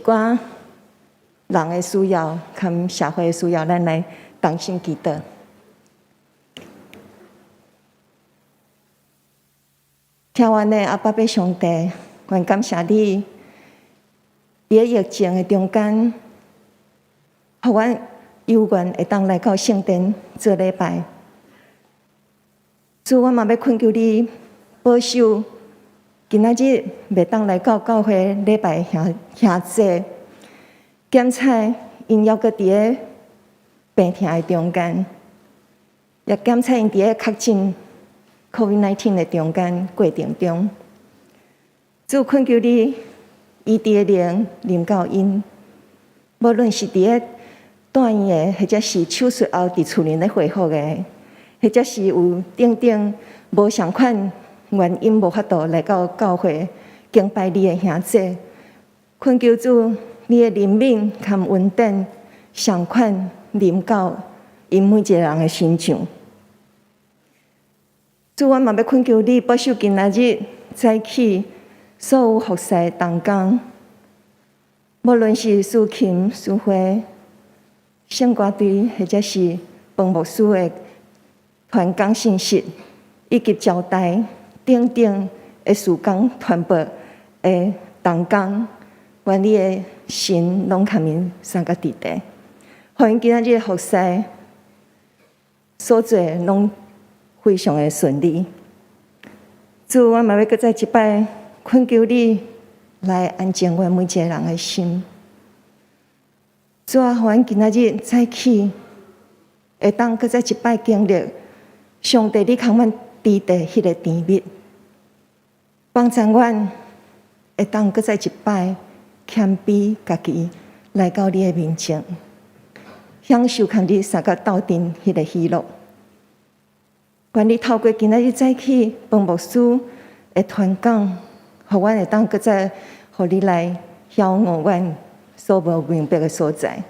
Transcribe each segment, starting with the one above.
寡人的需要、跟社会的需要，咱来同心祈祷。听完的阿爸爸上帝，愿感谢你，伫疫情的中间，互阮有缘会当来到圣殿做礼拜。主，我嘛要恳求你保守，今仔日袂当来到教会礼拜兄姐，检查因犹阁伫咧病痛的中间，也检查因伫咧确诊 COVID-19 的中间过程中。主，恳求你医治的灵临到因，无论是伫咧住院的，或者是手术后伫厝里咧恢复的，或者是有等等无相款原因无法度来到教会敬拜你的兄姐，恳求主你的怜悯和恩典相款临到因每一个人的身上。主，我嘛要恳求你保守今仔日早起所有服侍的同工，无论是司琴、司会、圣歌队，或者是彭牧师的团工信息，以及招待等等的事工团部的同工，愿你的神拢甲因三个伫地，互因今仔日服侍所做拢非常的顺利。主，我嘛要搁再一摆恳求你来安静阮每一个人的心。主啊，互阮今仔日早起会当搁再一摆经历上帝你空阮伫地迄个甜蜜，帮助阮会当搁再一摆谦卑家己来到你的面前，享受跟你三个斗阵迄个喜乐。愿你透过今仔日早起彭牧师的传讲，互阮会当搁再互你来晓悟阮所无明白的所在，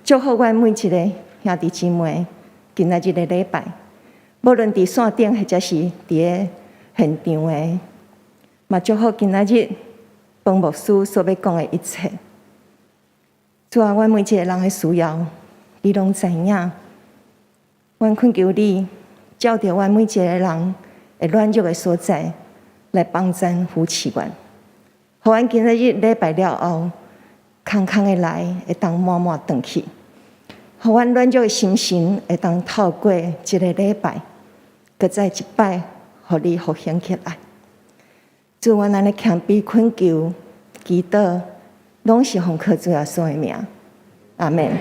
祝福阮每一个兄弟姊妹今仔日的礼拜，无论伫线顶或者是伫咧现场的，嘛祝福今仔日彭牧师所要讲的一切。主啊，阮每一个人的需要，你拢知影。阮恳求你，照着阮每一个人会软弱的所在，来帮咱扶持阮，互阮今仔日礼拜了后，空空的来会当满满转去，互阮软弱的心神会当透过一个礼拜，搁再一摆，互你复兴起来。主，阮安尼谦卑恳求、祈祷，拢是奉靠主耶稣的名，阿们。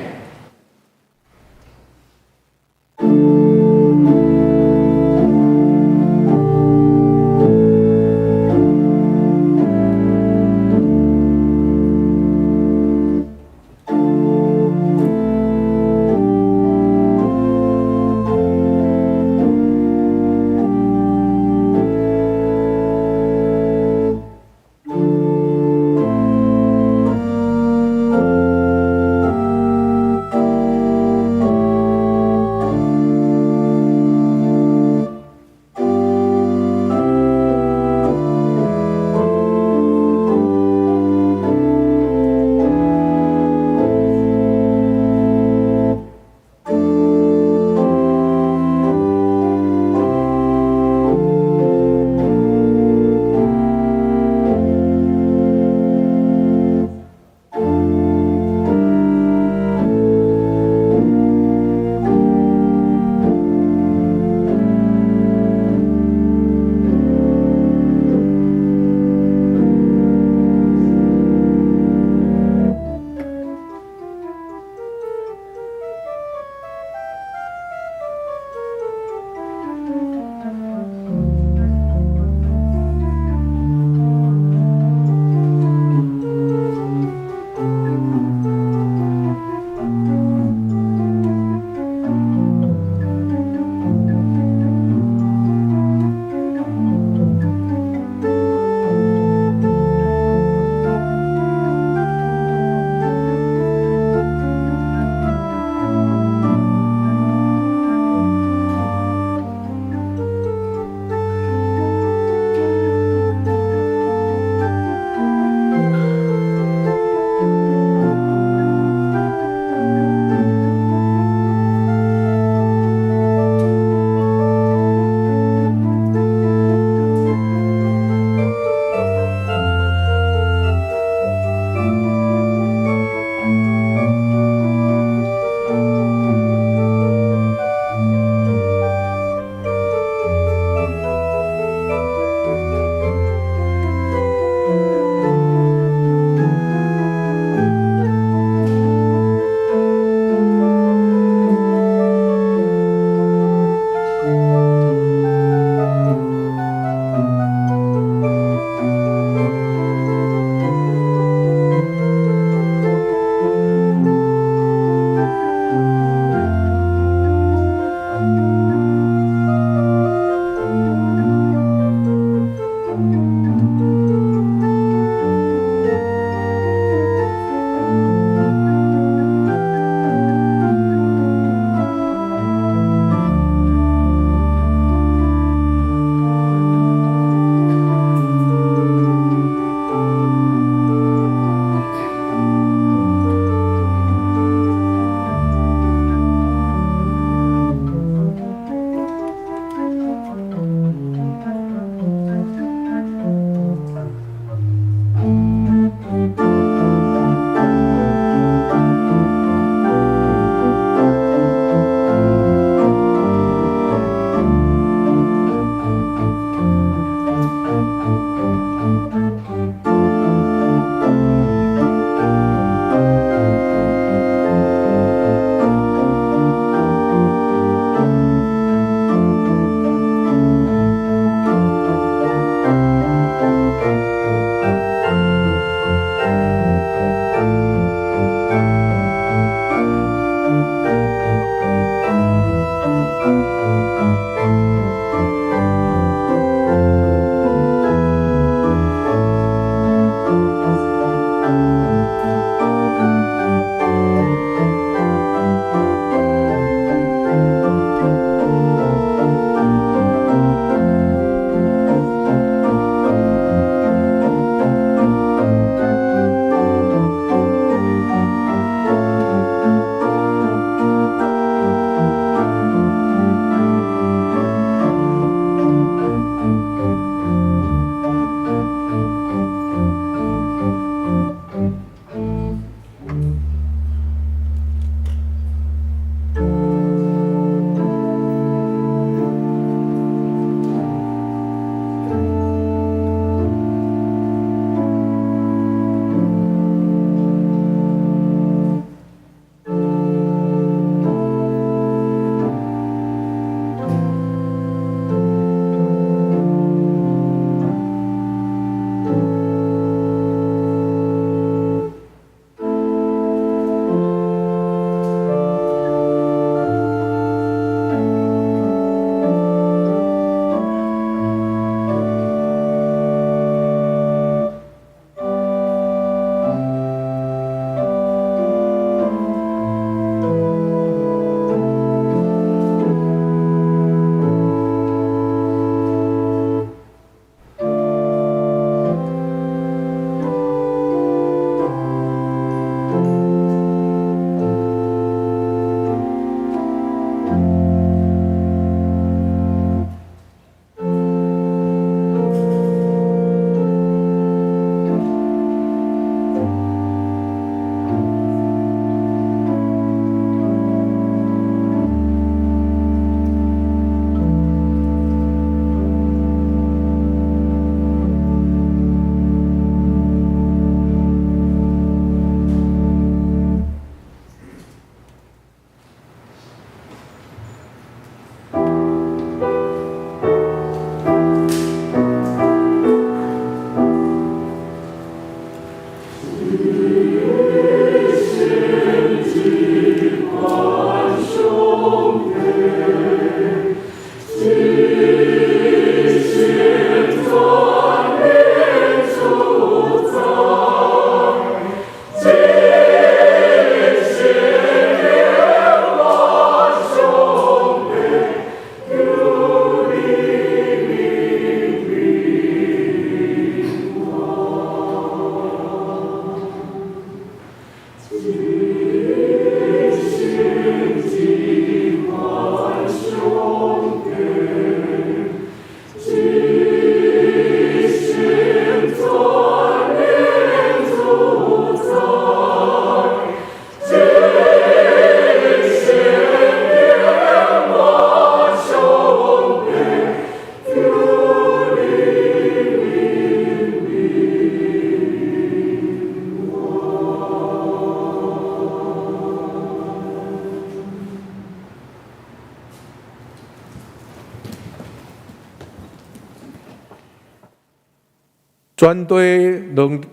全地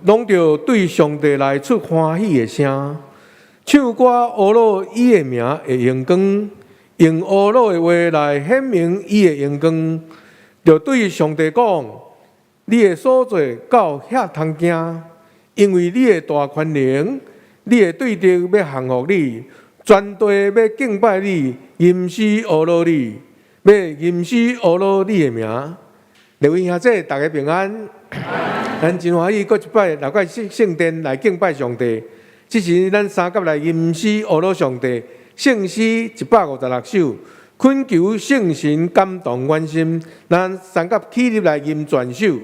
拢着对上帝来出欢喜的声，唱歌阿罗伊的名会荣光，用阿罗的话来显明伊的荣光，着对上帝讲：你的所做到遐通惊，因为你的大权能，你的对敌要降服你，全地要敬拜你，吟诗阿罗你，要吟诗阿罗你的名。各位兄弟，大家平安。咱真欢喜，搁一摆来到圣殿来敬拜上帝。这时咱三甲来吟诗阿罗上帝，圣诗156首，恳求圣神感动阮心。咱三甲起立来吟全首。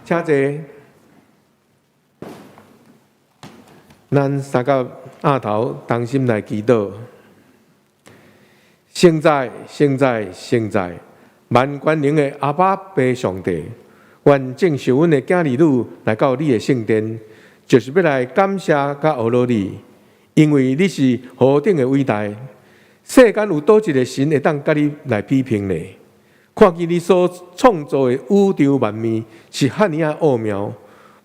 请坐，咱三个额头同心来祈祷。现在，万权能的阿爸爸上帝，愿正受阮的囝儿女来到你的圣殿，就是要来感谢甲学罗你，因为你是何等的伟大。世间有倒一个神会当甲你来比拼呢？看见你所创造的宇宙万物是遐尼啊奥妙，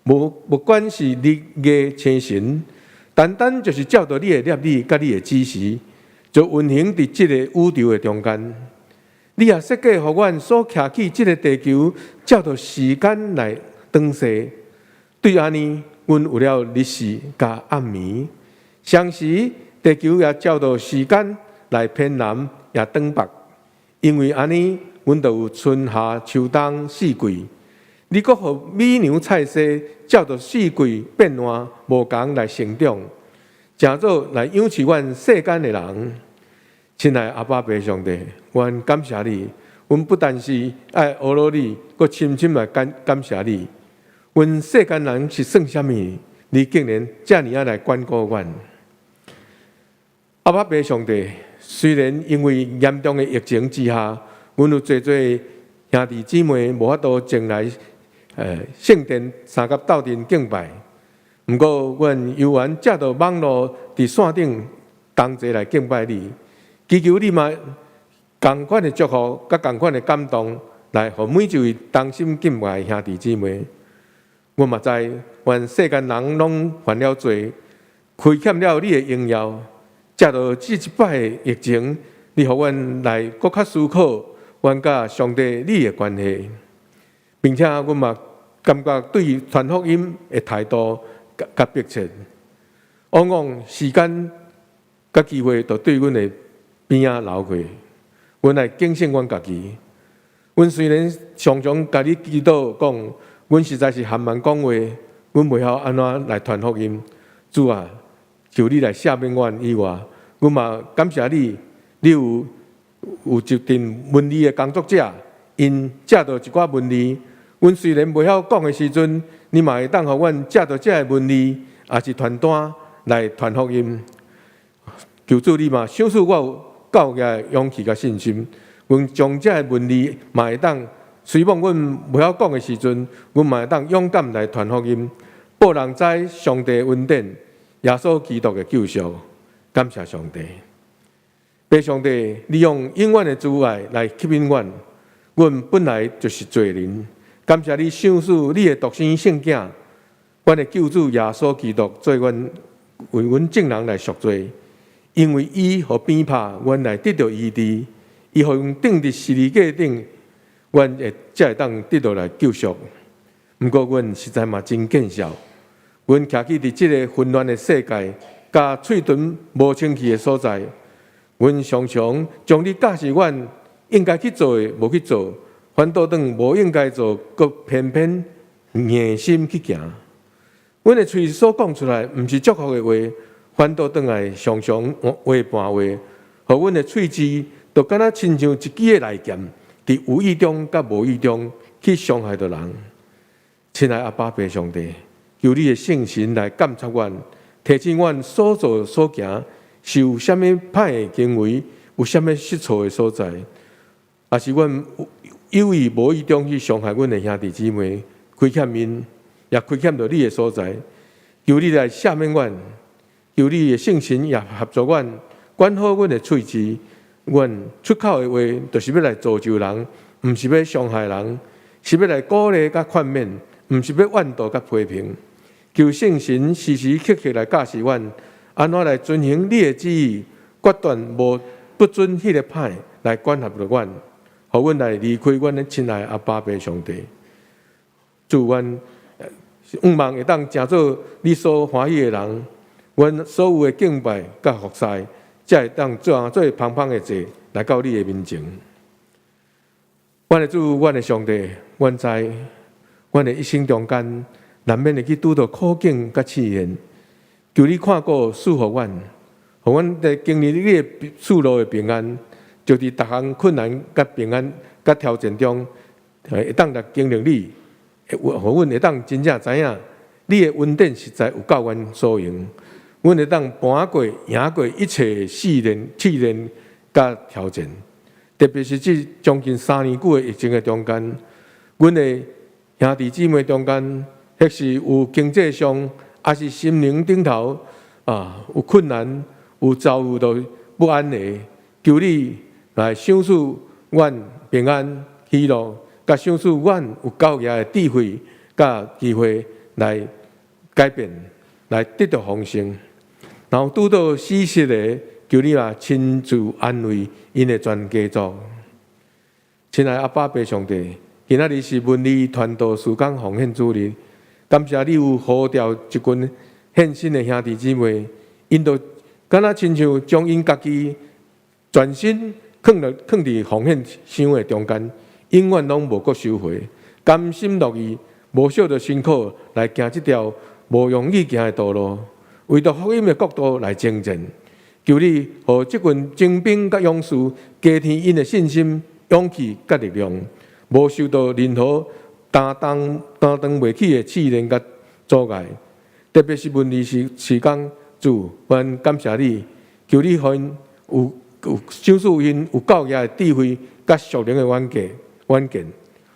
无管是日月星辰，单单就是照着你的律例甲你的指示，就运行伫这个宇宙的中间。你也设计互阮所徛起即个地球，照着时间来转世。对安尼，阮有了日时甲暗暝，相时地球也照着时间来偏南也转北。因为安尼，阮就有春夏秋冬四季。你阁互米牛菜色照着四季变换无同来成长，诚做来养饲阮世间的人。亲爱阿爸爸上帝，阮感谢你，阮不但是爱学罗你，阁深深来感谢你。阮世间人是算什么？你竟然遮尔啊来管顾阮。阿爸爸上帝，虽然因为严重的疫情之下，阮有侪兄弟姊妹无法度前来圣殿三甲斗阵敬拜，毋过阮犹原借着网络伫线顶同齐来敬拜你，祈求你嘛同款的祝福，甲同款的感动，来互每一位同心敬拜的兄弟姊妹。我嘛知，愿世间人拢犯了罪，亏欠了你的荣耀。借着这一摆的疫情，你互阮来搁较思考阮甲上帝你的关系，并且阮嘛感觉对传福音的态度甲迫切。往往时间甲机会都对阮的边仔流过，阮来警醒阮家己。阮虽然常常甲你祈祷讲，阮实在是含慢讲话，阮袂晓安怎来传福音。主啊，求你来赦免阮以外，阮嘛感谢你，你有一群文理的工作者，因借着一寡文理，阮虽然袂晓讲的时阵，你嘛会当互阮借着这个文理，也是传单来传福音。求主你嘛，赏赐我有够个勇气甲信心，阮将这个文理嘛会当。虽望阮袂晓讲的时阵，阮嘛会当勇敢来传福音，报人知上帝恩典，耶稣基督的救赎。感谢上帝，爸上帝，你用永远的慈爱来吸引阮。阮本来就是罪人，感谢你赏赐你的独生圣子，阮的救主耶稣基督，做阮为阮正人来赎罪。因为伊互鞭拍，阮来得到医治；伊互用钉伫十字架顶。阮才会当得到来救赎。毋过，阮实在嘛真见笑。阮徛起伫即个混乱的世界，甲喙唇无清气的所在，阮常常将你教示阮应该去做的无去做，反倒当无应该做，阁偏偏硬心去行。阮的喙所讲出来，毋是祝福的话，反倒当来常常话半话，互阮的喙齿就敢若亲像一支的利剑。伫有意中甲无意中去伤害到人，亲爱阿爸爸上帝，求你的圣神来监察阮，提醒阮所做所行是有啥物歹的行为，有啥物失错的所在，也是阮有意无意中去伤害阮的兄弟姊妹，亏欠因，也亏欠到你的所在。求你来赦免阮，求你的圣神也合作阮，管好阮的喙齿。阮出口的话，就是要来造就人，毋是要伤害人，是要来鼓励甲劝勉，毋是要怨妒甲批评。求圣神时时刻刻来教示阮，安怎来遵行你的旨意，决断无不准迄个歹来管辖着阮，互阮来离开阮的亲爱阿爸爸上帝。祝阮愿望会当成做你所欢喜的人，阮所有的敬拜甲服侍。才会当做芳芳的祭来到你的面前。阮的主，阮的上帝，阮知，阮的一生中间难免会去拄到苦境甲试验，求你看顾赐福阮，互阮在经历你的赐路的平安，就伫逐项困难甲平安甲挑战中，会当来经历你，互阮会当真正知影你的恩典实在有够阮所用。阮会当搬过、赢过一切试炼、甲挑战，特别是这将近3年久的疫情的中间，阮的兄弟姊妹中间，或是有经济上，还是心灵顶头有困难，有遭遇到不安的，求你来赏赐阮平安喜乐，甲赏赐阮有够额的智慧，甲机会来改变，来得到丰盛。然后拄到死失的，求你亲自安慰因的全家族。亲爱阿爸爸上帝，今仔日是文理传道事工奉献主日，感谢你有呼召一群献身的兄弟姊妹，因都敢若亲像将因家己全身放伫奉献箱的中间，永远拢无搁收回，甘心乐意，无少着辛苦来行这条无容易行的道路，为着福音的国度来征战。求你，互这群精兵甲勇士加添因的信心、勇气甲力量，无受到任何担当袂起的试炼甲阻碍。特别是文理时间，主，愿感谢你，求你互因有赏赐因有教业的智慧甲属灵的远见，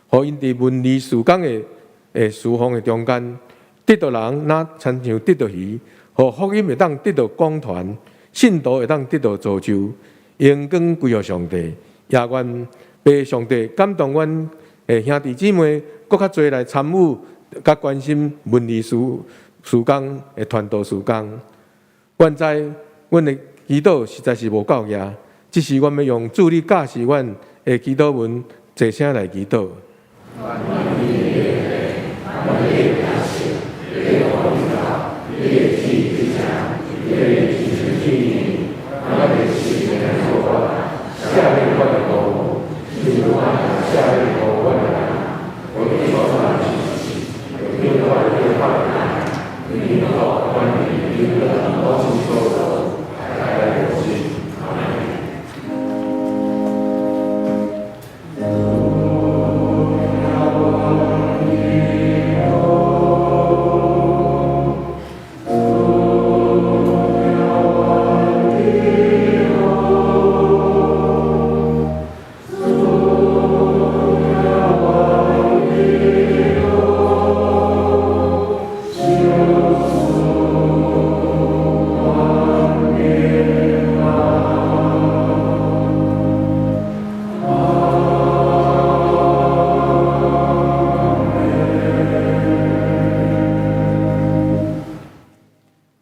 互因伫文理事工的事奉的中间，得到人若亲像得到鱼，互福音会当得到广传。信徒会当得到造就，荣光归予上帝。也愿被上帝感动，阮的兄弟姊妹搁较侪来参与，甲关心文理事工的传道事工。阮知阮的祈祷实在是无够额，只是阮要用主你教示阮的祈祷文，齐声来祈祷。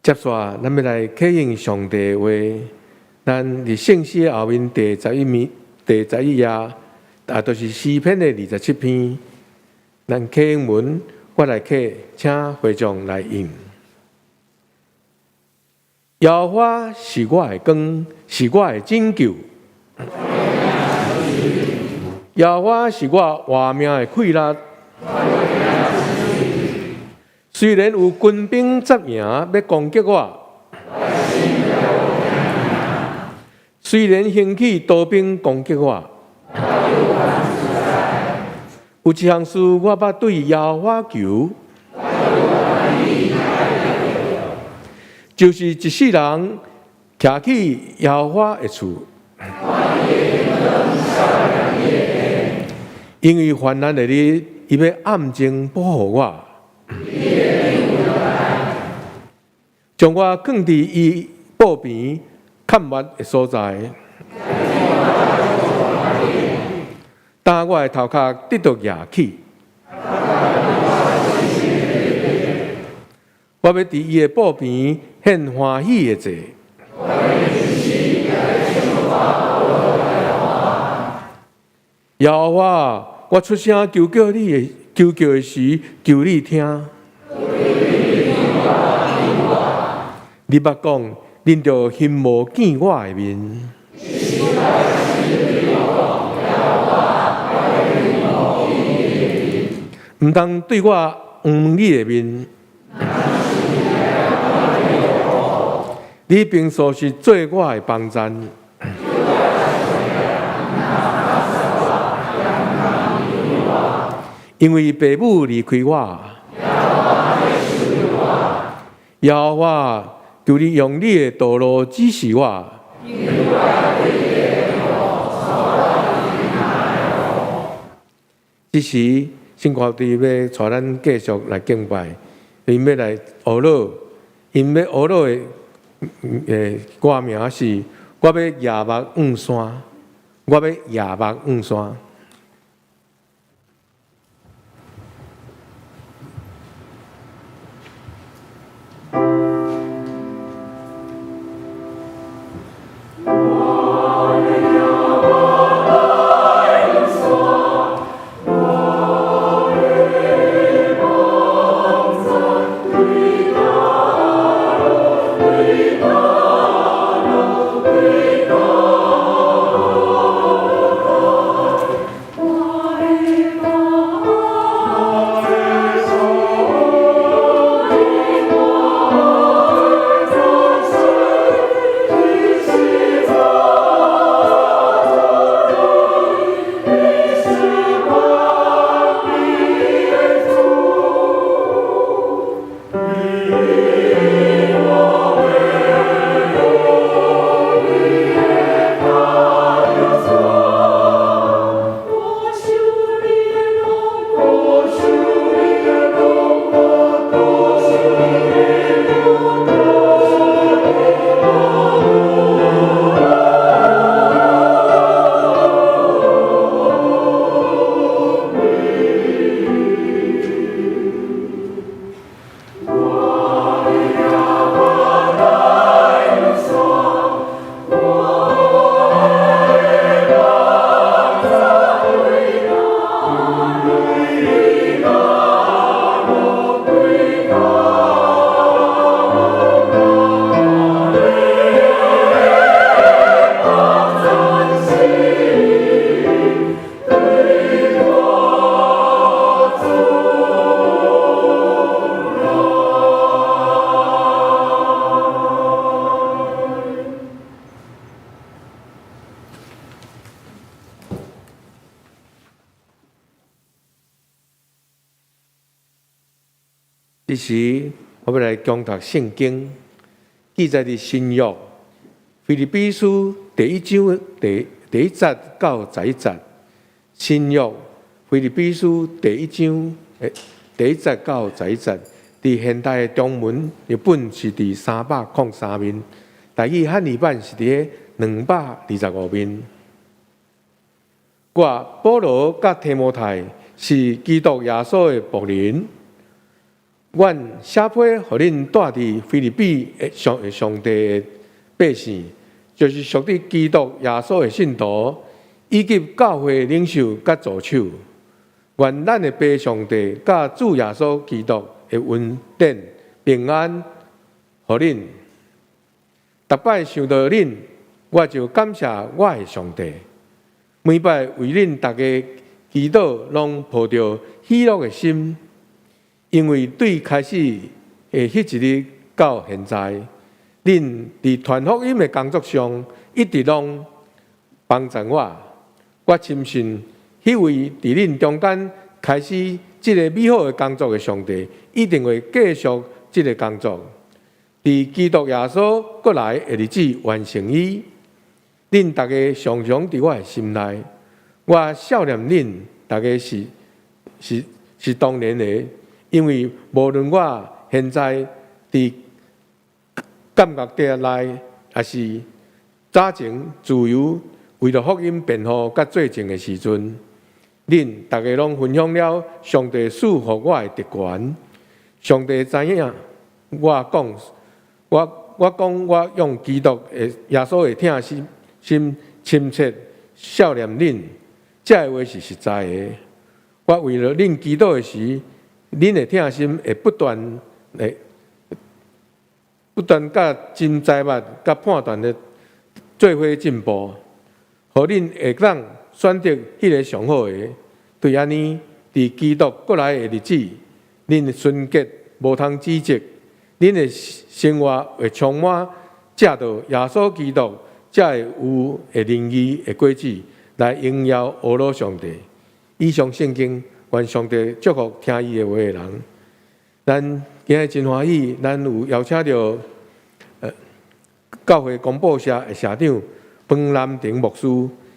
接续，咱要来启应上帝的话。咱伫圣诗后面第11页，就是诗篇的27篇。咱启应文，我来启，请会众来应。耶和华是我的光，是我的拯救。耶和华是我活命的快乐。虽然有军兵执营要攻击我，虽然兴起刀兵攻击我，有一项事我捌对耶和华求，就是一世人徛起耶和华的厝，因为患难的日，伊要暗中保护我。将我放伫伊布边看密的所在，当我的头壳得到热气，我要伫伊的布边献欢喜的祭。耶和华，我出声求叫你的时，求你听。你捌讲，恁着翕无见我的面，毋通对我黄你的面。你平素是做我的帮赞，因为父母离开我，耶和华。求你用你的道路指示我，这时圣歌队要带咱继续来敬拜，因要来学老，因要学老的歌名是我要夜幕黄山，我要夜幕黄山。我要夜幕黄山。这时，我要来讲读圣经，记载伫新约腓立比书第1章第1节到11节。新约腓立比书第1章第1节到11节，伫现代的中文日本是伫303面，台语汉语版是伫225面。我保罗甲提摩太是基督耶稣的仆人。阮写批，互恁带伫腓立比上帝的百姓，就是属于基督耶稣的信徒，以及教会领袖甲助手。愿咱的父上帝甲主耶稣基督的恩典平安，互恁。逐摆想到恁，我就感谢我的上帝。每摆为恁大家祈祷，拢抱着喜乐的心。因为对开始的迄一日到现在，恁伫传福音的工作上一直拢帮助我。我深信，迄位伫恁中间开始即个美好的工作的上帝，一定会继续即个工作。伫基督耶稣过来的日子完成伊，恁大家常常伫我的心内，我孝念恁大家是当然的。因为无论我现在伫监狱地内，还是早前自由为了福音辩护甲做证的时阵，恁大家拢分享了上帝赐予我的特权。上帝知影我用基督的耶稣的疼心亲切孝念恁，这话是实在的。我为了恁祈祷的时，恁的疼心会不断甲真财物甲判断的做伙进步，互恁会当选择迄个上好的。对安尼，伫基督过来的日子，恁的纯洁无通指责，恁的生活会充满借到耶稣基督，才会有仁义的果子来荣耀俄罗上帝。以上圣经。愿上帝祝福听伊的话的人。咱今日真欢喜，咱有邀请到教会广播社的社长彭南庭牧师，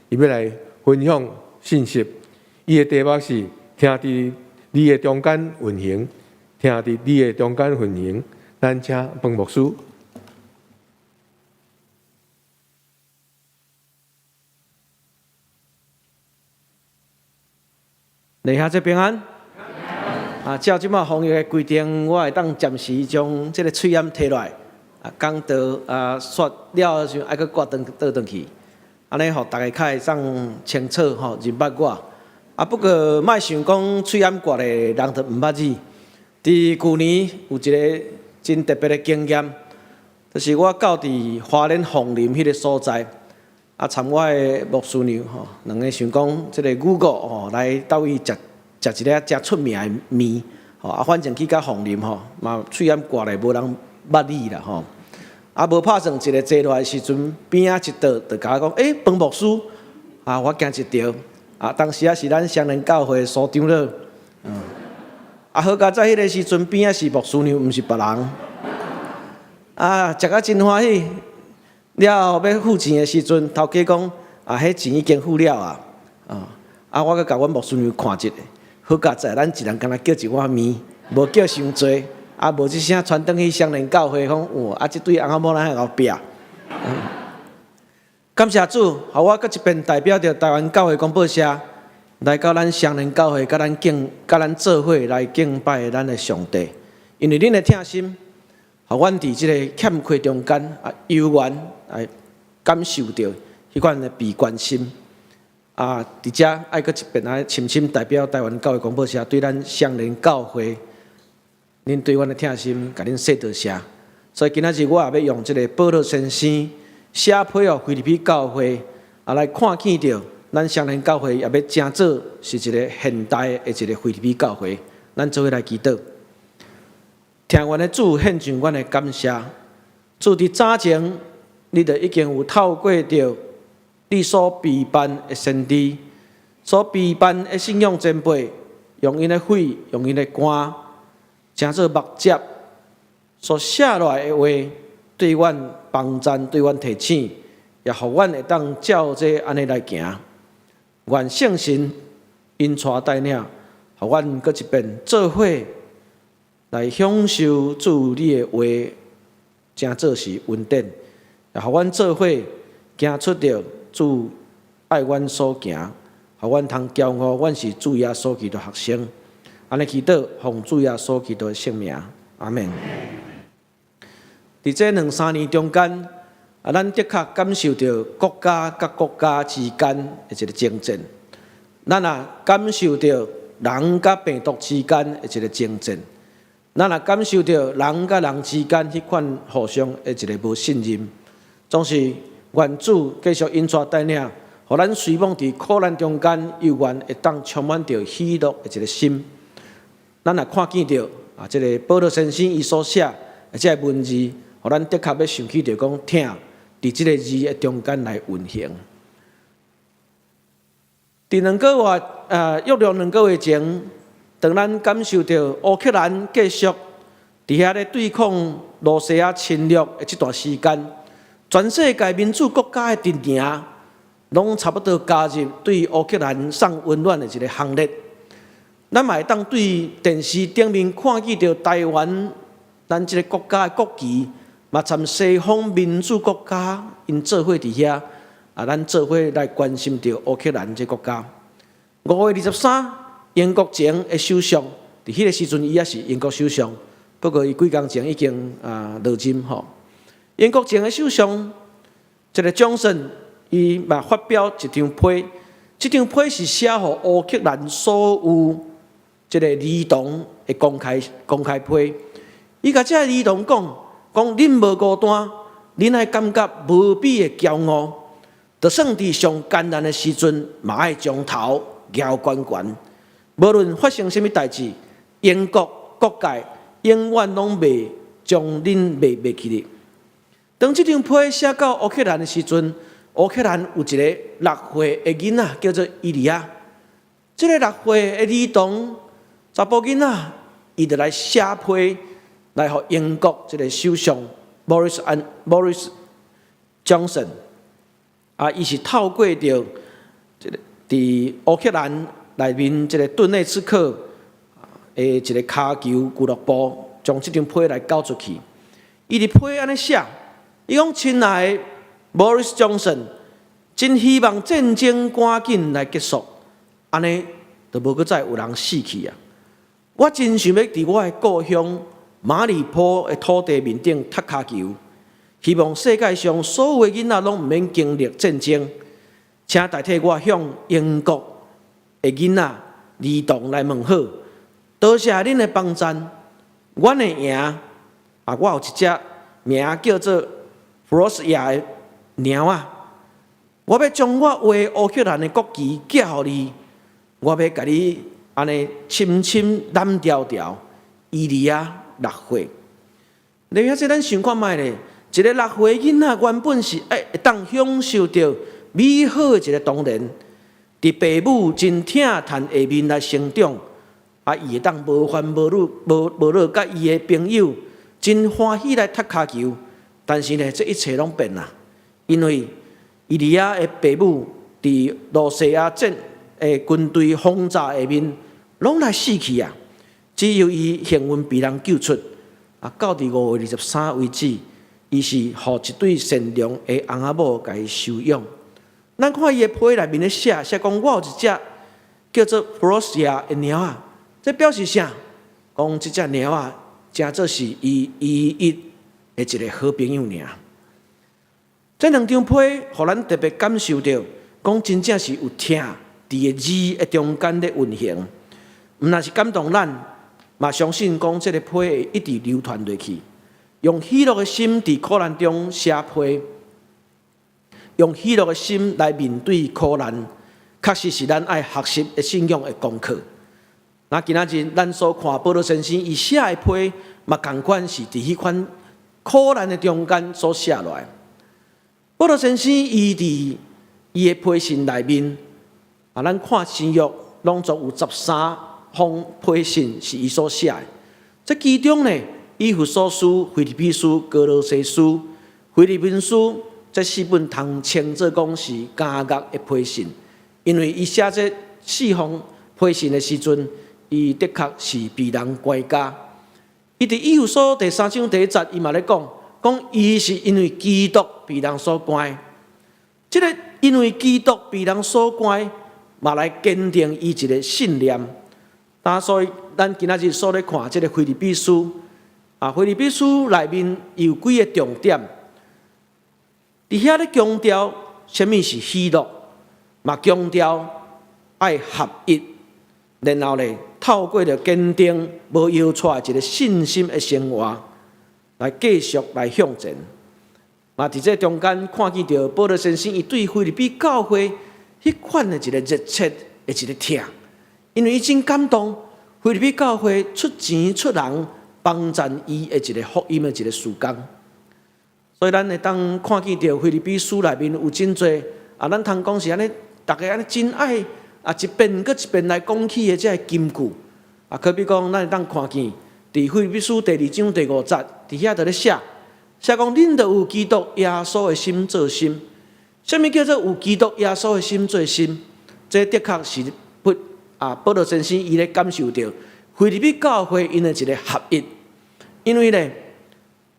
伊要来分享信息。伊的题目是“听伫你的中间运行”，听伫你的中间运行。咱请彭牧师。你下这平安。照即马防疫的规定，我会当暂时将即个喙炎摕落来，讲到刷了时爱去挂倒去，安尼互大家较会当清楚吼认捌我。不过莫想讲喙炎挂的人就毋捌字。伫去年有一个真特别的经验，就是我到伫花莲凤林迄个所在。参我的牧师娘吼，两个想讲即个牛角吼来到伊食一个真出名的面吼，反正去到凤林吼，嘛喙炎挂咧无人捌你啦吼。无拍算一个坐落来时阵，边仔一道就甲我讲，彭牧师我惊一条当时是咱双连教会的所长了。好佳在迄个时阵，边仔是牧师娘，毋是别人。食甲真欢喜。了后要付钱的时阵，头家讲迄钱已经付了我阁甲阮牧师娘看一下，好佳在咱一人敢若叫一碗面，无叫伤济，无一声传转去双连教会讲，即对翁仔某咱后壁。感谢主，互我阁一遍代表着台湾教会广播社来到咱双连教会，甲咱做伙来敬拜咱的上帝，因为恁的疼心。阮伫即个欠缺中间悠远感受到迄款的被关心伫遮爱阁一遍深深代表台湾教会广播社对咱双连教会，恁对阮的疼心，甲恁说道谢。所以今仔日我也要用即个保罗先生写批腓立比教会来看见到咱双连教会也要正做是一个现代的一个腓立比教会，咱做伙来祈祷。听阮的主献上阮的感谢，主伫早前，你就已经有透过着你所备办的先知，所备办的信仰前辈，用因的血，用因的肝，诚做目接所写落来的话，对阮帮赞，对阮提醒，也互阮会当照这安尼来行。愿圣神因带带领，互阮搁一遍做伙来享受主你的话，真做是稳定，也互阮做伙行出着主爱阮所行，互阮通骄傲，阮是主耶稣基督学生。安尼祈祷，奉主耶稣基督的圣名，阿门。伫这2-3年中间，咱的确感受到国家甲国家之间的一个征战，咱也感受到人甲病毒之间的一个征战，咱也感受到人甲人之间迄款互相的一个无信任。总是愿主继续引带带领，互咱随望伫苦难中间，又愿会当充满着喜乐的一个心。咱也看见着这个保罗先生伊所写的这个文字，互咱的确要想起着讲听，伫这个字的中间来运行。伫2个月，约略2个月前，当咱感受到乌克兰继续伫遐咧对抗罗西亚侵略的这段时间，全世界民主国家的阵营，拢差不多加入对乌克兰送温暖的一个行列。咱嘛会当对电视顶面看见到台湾，咱这个国家的国旗，嘛参西方民主国家因做伙伫遐，咱做伙来关心着乌克兰这国家。5月23，英国前的首相，伫迄个时阵伊也是英国首相，不过伊几工前已经落任吼。英国前的首相，这个强森，伊嘛发表一张批，这张批是写互乌克兰所有这个儿童的公开批。伊甲这儿童讲恁无孤单，恁爱感觉无比的骄傲，就算伫上艰难的时阵，嘛爱将头摇悬悬。无论发生什么代志，英国各界永远拢袂将恁袂记哩。当这张批写到乌克兰的时阵，乌克兰有一个6岁的囡仔叫做伊利亚。这个6岁的儿童查甫囡仔，伊就来写批来互英国这个首相 Boris Johnson 伊是透过着这个伫乌克兰内面这个顿内茨克的一个骹球俱乐部，将这张批来交出去。伊伫批安尼写，伊讲：亲爱的 Boris Johnson， 真希望战争赶紧来结束，安尼就无搁再有人死去啊！我真想要伫我的故乡马里坡的土地面顶踢骹球，希望世界上所有的囡仔拢毋免经历战争。请代替我向英国的囡仔儿童来问好，多谢恁的帮赞，阮会赢。我有一只名叫做 Frostia 的猫啊，我要将我画乌克兰的国旗寄互你，我要甲你安尼深深蓝调调。伊利亚6岁，你遐这咱想看卖咧，一个6岁囡仔原本是会当享受到美好的一个童年，伫父母真疼趁下面来成长，伊会当无烦无恼，甲伊的朋友真欢喜来踢骹球。但是呢，这一切拢变啦，因为伊利亚的父母伫罗西亚军队轰炸下面，拢来死去啊！只有伊幸运被人救出。到伫5月23为止，伊是互一对善良的翁仔某甲伊收养。咱看伊的批内面咧写讲，我有一只叫做 Frostia 的猫啊，这表示啥？讲这只猫啊，真做是伊的一个好朋友尔。这2张批，互咱特别感受到，讲真正是有听伫个字的中间咧运行。毋但是感动咱，嘛相信讲这个批会一直流传落去，用喜乐的心伫苦难中写批。用喜乐的心来面对苦难，确实是咱爱学习的信仰的功课。那今仔日咱所看保罗先生伊写的批，嘛同款是伫迄款苦难的中间所写落来。保罗先生伊伫伊的批信内面，咱看新约拢总有13封批信是伊所写的。这其中呢，以弗所书、腓立比书、哥罗西书、腓立比书这4本通称作讲是加压的批信，因为伊写这4封批信的时阵，伊的确是被人关押。伊伫以弗所第3章第1节，伊嘛咧讲伊是因为基督被人所关。这个因为基督被人所关，嘛来坚定伊一个信念。所以咱今仔日所咧看这个腓立比书，腓立比书内面有几个重点，伫遐咧强调什么是喜乐，嘛强调爱合一，然后咧透过着坚定无摇出一个信心的生活，来继续来向前。嘛伫这中间看见着保罗先生伊对腓立比教会迄款的一个热切的一个疼。因为伊真感动，腓立比教会出钱出人帮赞伊的一个福音的一个事工，所以咱会当看见到腓立比书内面有真侪咱通讲是安尼，大家安尼真爱一遍搁一遍来讲起的这金句可比讲咱会当看见伫腓立比书第2章第5节，伫遐就咧写讲恁就有基督耶稣的心做心。什么叫做有基督耶稣的心做心？这的确是保罗先生伊咧感受到腓立比教会因的一个合一，因为咧，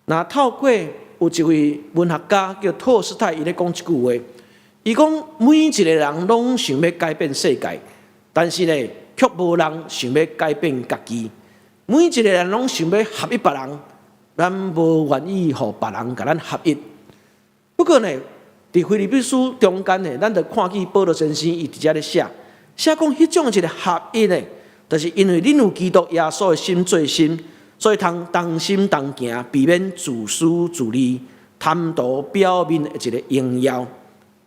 那透过有一位文学家叫托斯泰，伊咧讲一句话，伊讲每一个人拢想要改变世界，但是咧，却无人想要改变家己。每一个人拢想要合一别人，咱无愿意互别人甲咱合一。不过呢，伫腓立比书中间呢，咱就看见保罗先生伊伫遮咧写讲迄种一个合一呢，就是因为恁有基督耶稣的心做心，所以通同心同行，避免自私自利、贪图表面的一个荣耀。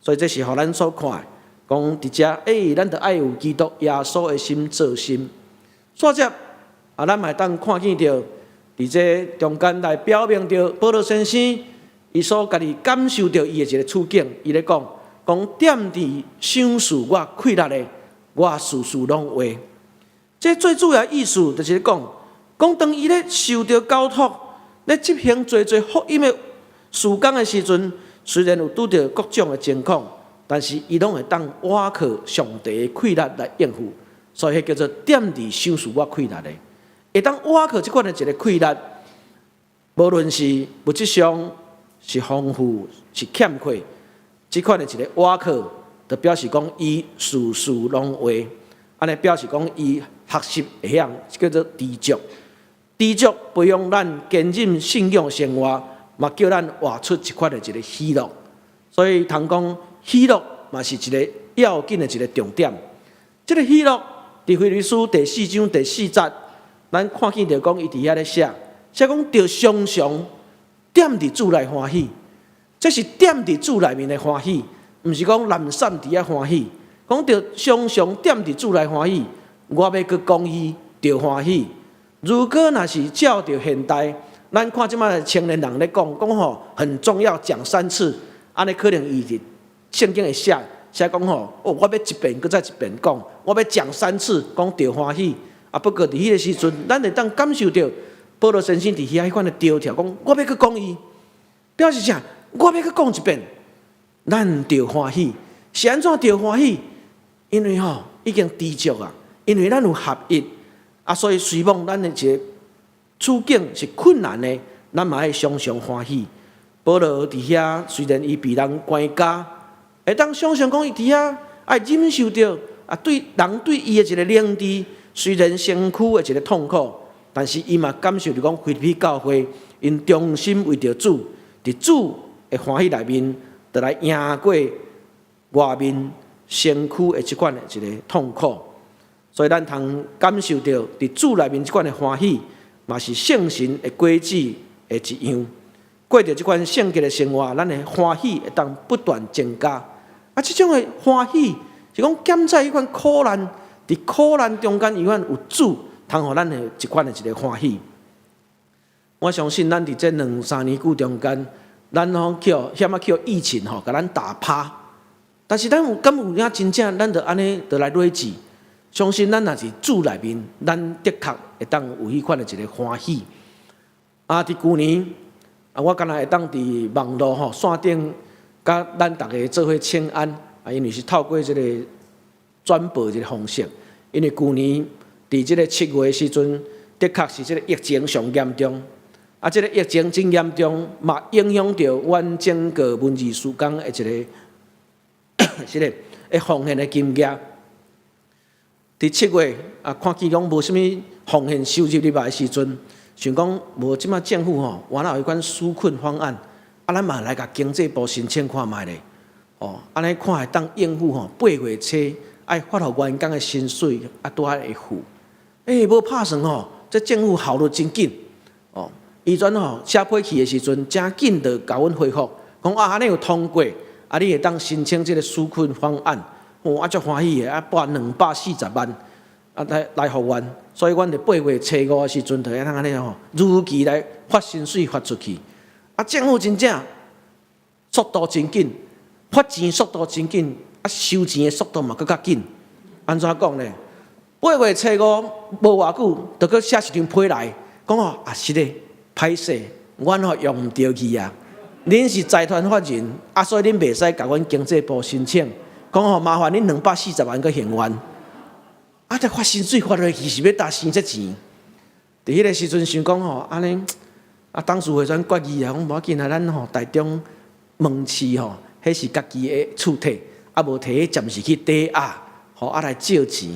所以这是互咱所看的，讲伫遮咱就爱有基督耶稣的心做心。所以咱嘛当看见到伫这中间来表明着保罗先生伊所家己感受到伊的一个处境，伊咧讲点伫想事我快乐的。我事事拢为，这最主要意思就是讲当伊咧受到交托，咧执行做福音的事工的时阵，虽然有拄到各种的情况，但是伊拢会当倚靠上帝的快乐来应付，所以叫做点伫想事我快乐的，会当倚靠这款的一个快乐，无论是物质上是丰富是欠缺，这款的一个倚靠。就表示讲，伊事事拢为，安尼表示讲，伊学习会晓叫做知足，知足培养咱坚韧信仰生活，嘛叫咱活出一款的一个喜乐。所以，通讲喜乐嘛是一个要紧的一个重点。这个喜乐，伫腓立比书第4章第4节，咱看见着讲，伊伫遐咧写讲着常常点伫主内欢喜，这是点伫主内面的欢喜。毋是讲懒散伫遐欢喜，讲着常常点伫主内欢喜。我要去讲伊着欢喜。如果若是照着现代，咱看即摆的青年人咧讲很重要，讲3次，安尼可能伊伫圣经会写讲我要一遍搁再一遍讲，我要讲3次，讲着欢喜。不过伫迄个时阵，咱会当感受到保罗先生伫遐迄款的调调，讲我要去讲伊，表示啥？我要去讲一遍。咱着欢喜，是安怎着欢喜？因为已经知足啊，因为咱有合一所以虽望咱的一个处境是困难的，咱嘛爱常常欢喜。保罗伫遐虽然伊被人关押，会当想象讲伊伫遐爱忍受着对人对伊的一个凌迟，虽然身躯的一个痛苦，但是伊嘛感受着讲腓立比教会因忠心为着主，伫主的欢喜内面。就来赢过外面身躯的这款的一个痛苦，所以咱通感受到伫主内面这款的欢喜，嘛是圣神的果子的一样。过着这款圣洁的生活，咱的欢喜会当不断增加。这种的欢喜是讲减在迄款苦难，伫苦难中间永远有主，通互咱的一款的一个欢喜。我相信咱伫这2-3年久中间。咱险去疫情甲咱打趴，但是咱敢有影真正咱就安尼就来累积，相信咱若是主内面，咱的确会当有迄款的一个欢喜。伫旧年我敢若会当伫网络线顶，甲咱大家做伙请安因为是透过即个转播即个方式，因为旧年伫即个7月的时阵，的确是即个疫情上严重。即个疫情真严重，嘛影响到阮整个文字事工的一个是个奉献的金额。伫7月看见讲无啥物奉献收入入来的时阵，想讲无即马政府原来有迄款纾困方案，咱嘛来甲经济部申请看卖咧。安尼看会当应付8月初爱发互员工的薪水拄仔会付。无拍算这政府效率真紧。以前写批去的时阵，真紧就甲阮回复，讲安尼有通过，你会当申請即個紓困方案，足歡喜的，拨240萬來互阮，所以阮伫8月初5的時陣，就會當安尼如期來發薪水發出去。政府真正速度真緊，發錢速度真緊，收錢的速度嘛佫較緊。安怎講呢？8月初5無偌久，就佫寫一張批來，講是咧。歹勢，阮用毋着去啊！恁是財團法人，所以恁袂使甲阮經濟部申請，講麻煩恁240萬個還原。才發薪水發落去是要搭生這錢。伫迄個時陣想講安尼，當時會轉決議講無要緊咱台中門市迄是家己的厝體，無摕暫時去抵押，來借錢。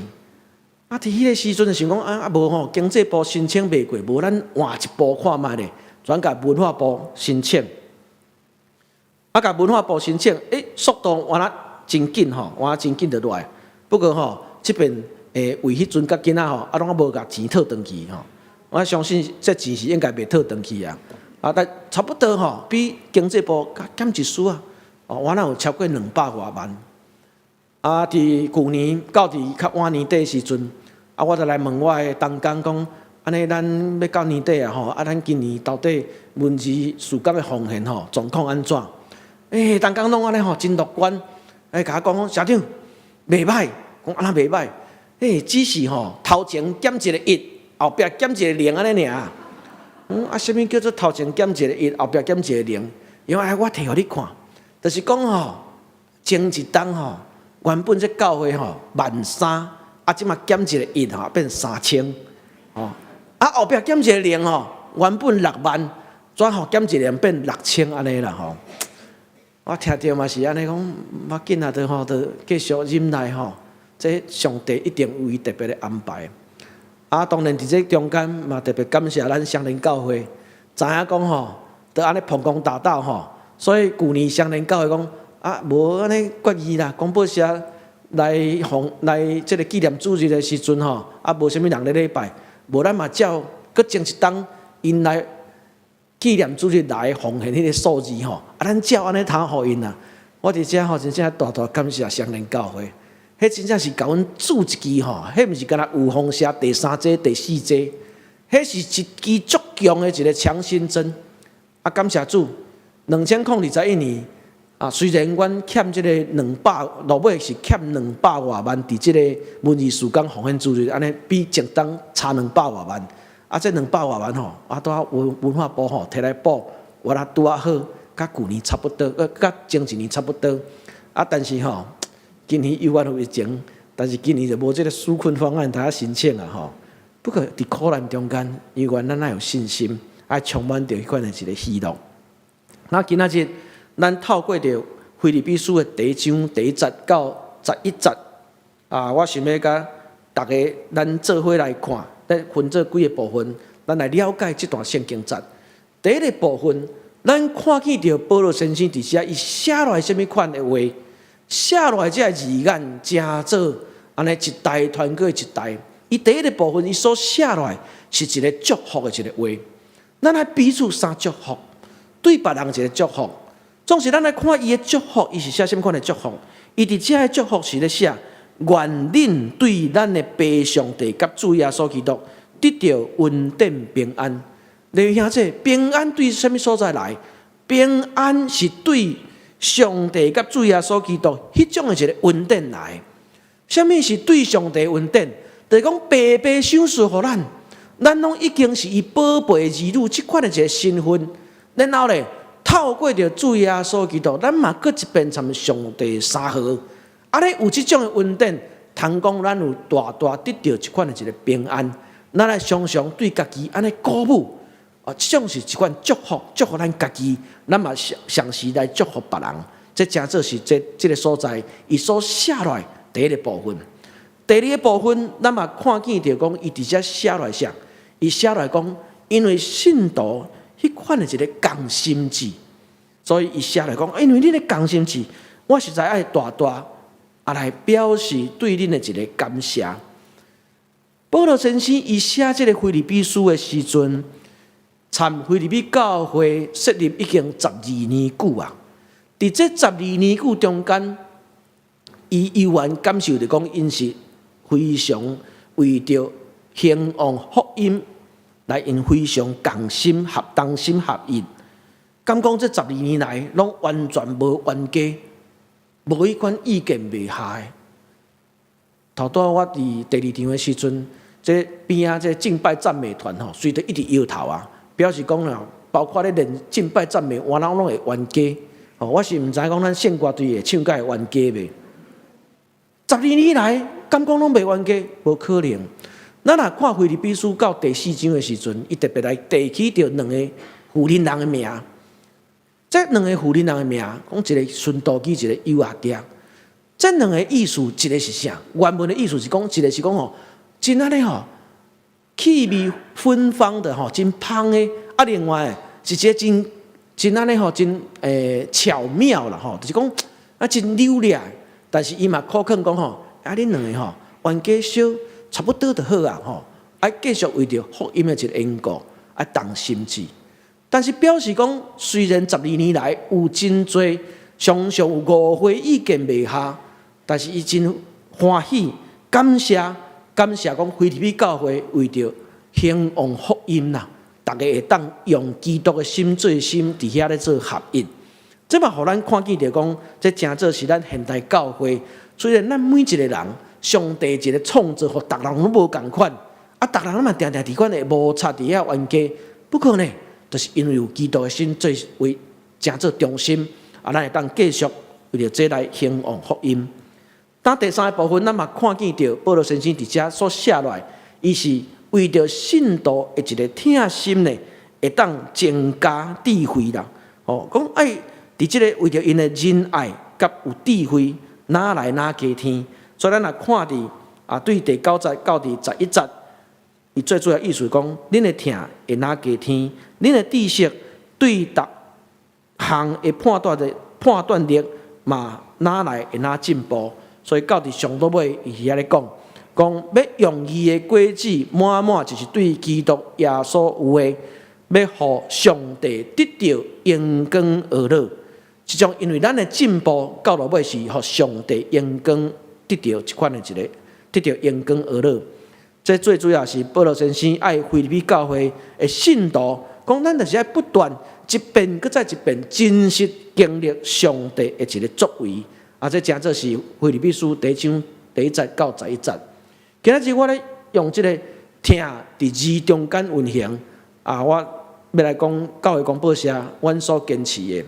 伫迄個時陣就想講無經濟部申請袂過，無咱換一步看賣咧，轉甲文化部申請。甲文化部申請，速度原來真緊原來真緊就落來。不過即邊為迄陣甲囡仔攏無甲錢討轉去我相信這錢是應該袂討轉去但差不多比經濟部減一絲原來有超過200多萬。伫舊年到伫較晚年底時陣，我就來問我的同工講，安尼咱要到年底咱今年到底文字事工的奉獻狀況安怎？同工攏安尼真樂觀，甲我講社長袂歹，講安那袂歹，只是頭前減一個1，後壁減一個0安尼爾。什麼叫做頭前減一個1，後壁減一個0？因為我摕互你看，就是講前一冬原本這教會13000，即馬減一個1變3000，後壁減一個0原本6萬，轉減一個0變6000安尼啦我聽到嘛是安尼講，要緊就繼續忍耐這上帝一定有伊特別的安排。當然伫這中間嘛特別感謝咱雙連教會，知影講就安尼碰公打道所以舊年雙連教會講。無安尼決議啦，廣播社來即個紀念主日的時陣無啥物人咧禮拜，無咱嘛照閣前一冬因來紀念主日來奉獻迄個數字咱照安尼通互因我佇遮真正大大感謝雙連教會，迄真正是甲阮注一支迄毋是敢若有風社第3劑、第4劑，迄是一支足強的一個強心針。感謝主，2021年。雖然阮欠即個200，落尾是欠200多萬，佇即個文字事工奉獻主日，安尼比前冬差200多萬。這200多萬拄仔文化部摕來補，我拄仔好，甲舊年差不多，甲前一年差不多。但是今年有疫情，但是今年就無即個紓困方案通申請不過佇苦難中間，永遠咱有信心，充滿着迄款的一個希望。今仔日。咱透過着腓立比書的第1章第1節到11節，我想要甲大家咱做伙來看，咱分做幾個部分，咱來了解這段聖經節。第一個部分，咱看見着保羅先生佇寫，伊寫落來什麼款的話，寫落來這個字眼真做安尼一代傳過一代。伊第一個部分，伊所寫落來是一個祝福的一個話，咱來彼此相祝福，對別人一個祝福。總是咱來看伊的祝福，伊是寫什麼款的祝福？伊佇遮的祝福是咧寫，願恁對咱的父上帝甲主耶穌基督得到穩定平安。你兄弟，平安對什麼所在來？平安是對上帝甲主耶穌基督迄種的一個穩定來。什么是对上帝恩典？就是讲白白赏赐予咱，咱拢已经是伊宝贝儿女即款的一个身份。然后咧，透过着主耶稣基督，咱嘛搁一遍参上帝三号。啊咧有即种的恩典，通讲咱有大大得到一款的一个平安。咱来常常对家己安尼鼓舞。即种是一款祝福，祝福咱家己，咱嘛常时来祝福别人。这真做是这个所在，伊所写落来第一个部分。第二个部分，咱嘛看见着讲，伊伫遮写落来啥？伊写落来讲，因为信徒迄款的一个共心志，所以伊写来讲，因为恁的共心志，我实在爱大大来表示对恁的一个感谢。保罗先生伊写这个腓立比书的时阵。参腓立比教会设立已经12年久啊！伫这12年久中间，伊悠然感受着讲，因是非常为着兴旺福音来，因非常同心合意。敢讲这12年来，拢完全无冤家，无迄款意见袂合的。头拄我伫第2场的时阵，这边啊，这敬拜赞美团吼，随着一直摇头啊。表示讲啦，包括咧连敬拜赞美，我拢会冤家。我是毋知讲咱圣歌队会唱甲会冤家袂？12年来，敢讲拢袂冤家，无可能。咱若看腓立比书到第4章的时阵，伊特别来提起着2个妇人人的名。这2个妇人人的名，讲一个顺道基，一个犹阿爹。这2个意思，一个是啥？原文的意思是讲，一个是讲吼，真安尼吼。气味芬芳的吼，真香的；啊，另外是一个真安尼吼，真巧妙啦吼，就是讲啊真溜咧。但是伊嘛口劝讲吼，啊恁2个吼，冤家小差不多就好啊吼，啊继续为着福音的一个缘故啊动心志。但是表示讲，虽然12年来有真多常常有误会意见袂合，但是伊真欢喜感谢讲腓立比教会为着兴旺福音啦，大家会当用基督的心做心，伫遐咧做合一。这嘛，互咱看见着讲，这真做是咱现代教会。虽然咱每一个人，上帝一个创造，互逐人拢无共款，啊，逐人嘛定定伫款的摩擦伫遐冤家，不可能，就是因为有基督的心做为真做中心，啊，咱会当继续为着这来兴旺福音。当第3个部分，咱嘛看见到保罗先生伫遮所写落来，伊是为着信徒的一个疼心呢，会当增加智慧啦。讲爱伫即个为着因的仁爱甲有智慧，哪来哪加添。所以咱若看伫对第9节到第11节，伊最主要意思讲，恁的疼会哪加添，恁的知识对逐项的判断力嘛哪来会哪进步。所以到伫上倒尾，伊遐咧讲要用伊的果子满满，就是对基督耶稣有诶，要互上帝得到荣光而乐。即种因为咱的进步到落尾是互上帝荣光得到一款的一个得到荣光而乐。这最主要是保罗先生爱腓立比教会的信徒，讲咱就是爱不断一遍搁再一遍真实经历上帝的一个作为。这真做是腓立比书第1章第1节到11节。今仔日我咧用这个听伫字中间运行我要来讲教会公报社，阮所坚持的，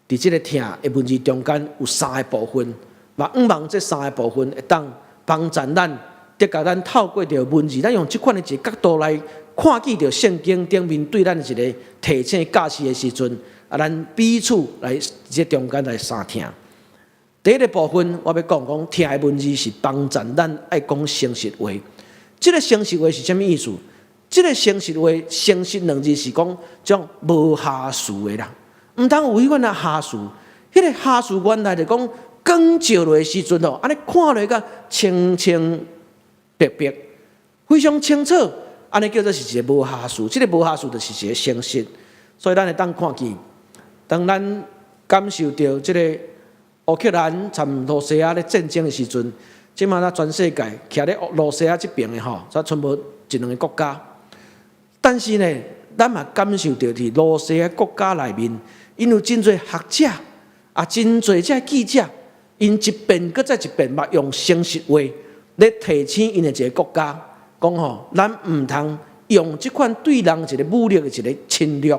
伫这个听的文字中间有3个部分，嘛希望这3个部分会当帮助咱，得甲咱透过着文字，咱用这款的一个角度来看见着圣经顶面对咱一个提醒教示的时阵。咱彼此来这中间来相听。第一个部分，我要讲听的文字是帮助咱爱讲诚实话。这个诚实话是什么意思？这个诚实话，诚实2字是讲种无下属的啦，唔通有迄款的下属。迄个下属原来就讲光照落的时阵安尼看落个清清白白，非常清楚。安尼叫做是一个无下属。这个无下属就是一个诚实。所以咱会当看见。当咱感受到这个乌克兰参罗西亚咧战争的时阵，即马咱全世界徛咧罗西亚这边的吼，才全部1、2个国家。但是呢，咱嘛感受到伫罗西亚国家内面，因有真侪学者真侪这记者，因一遍搁再一遍嘛用诚实话来提醒因的一个国家，讲吼，咱毋通用即款对人一个武力的一个侵略，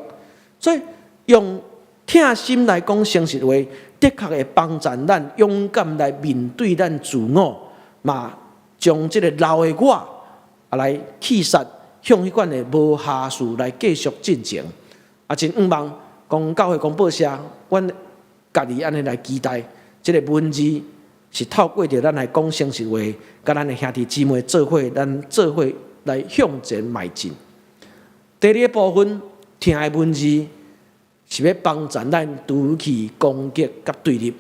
所以用疼心来讲诚实话，的确会帮助咱勇敢来面对咱自我，嘛将即个老的我来气杀，向迄款的无下事来继续进前。真毋望讲教会广播社，阮家己安尼来期待，即个文字是透过着咱来讲诚实话，甲咱的兄弟姊妹做伙，咱做伙来向前迈进。第二个部分，听的文字是要帮助咱除去攻击甲对立。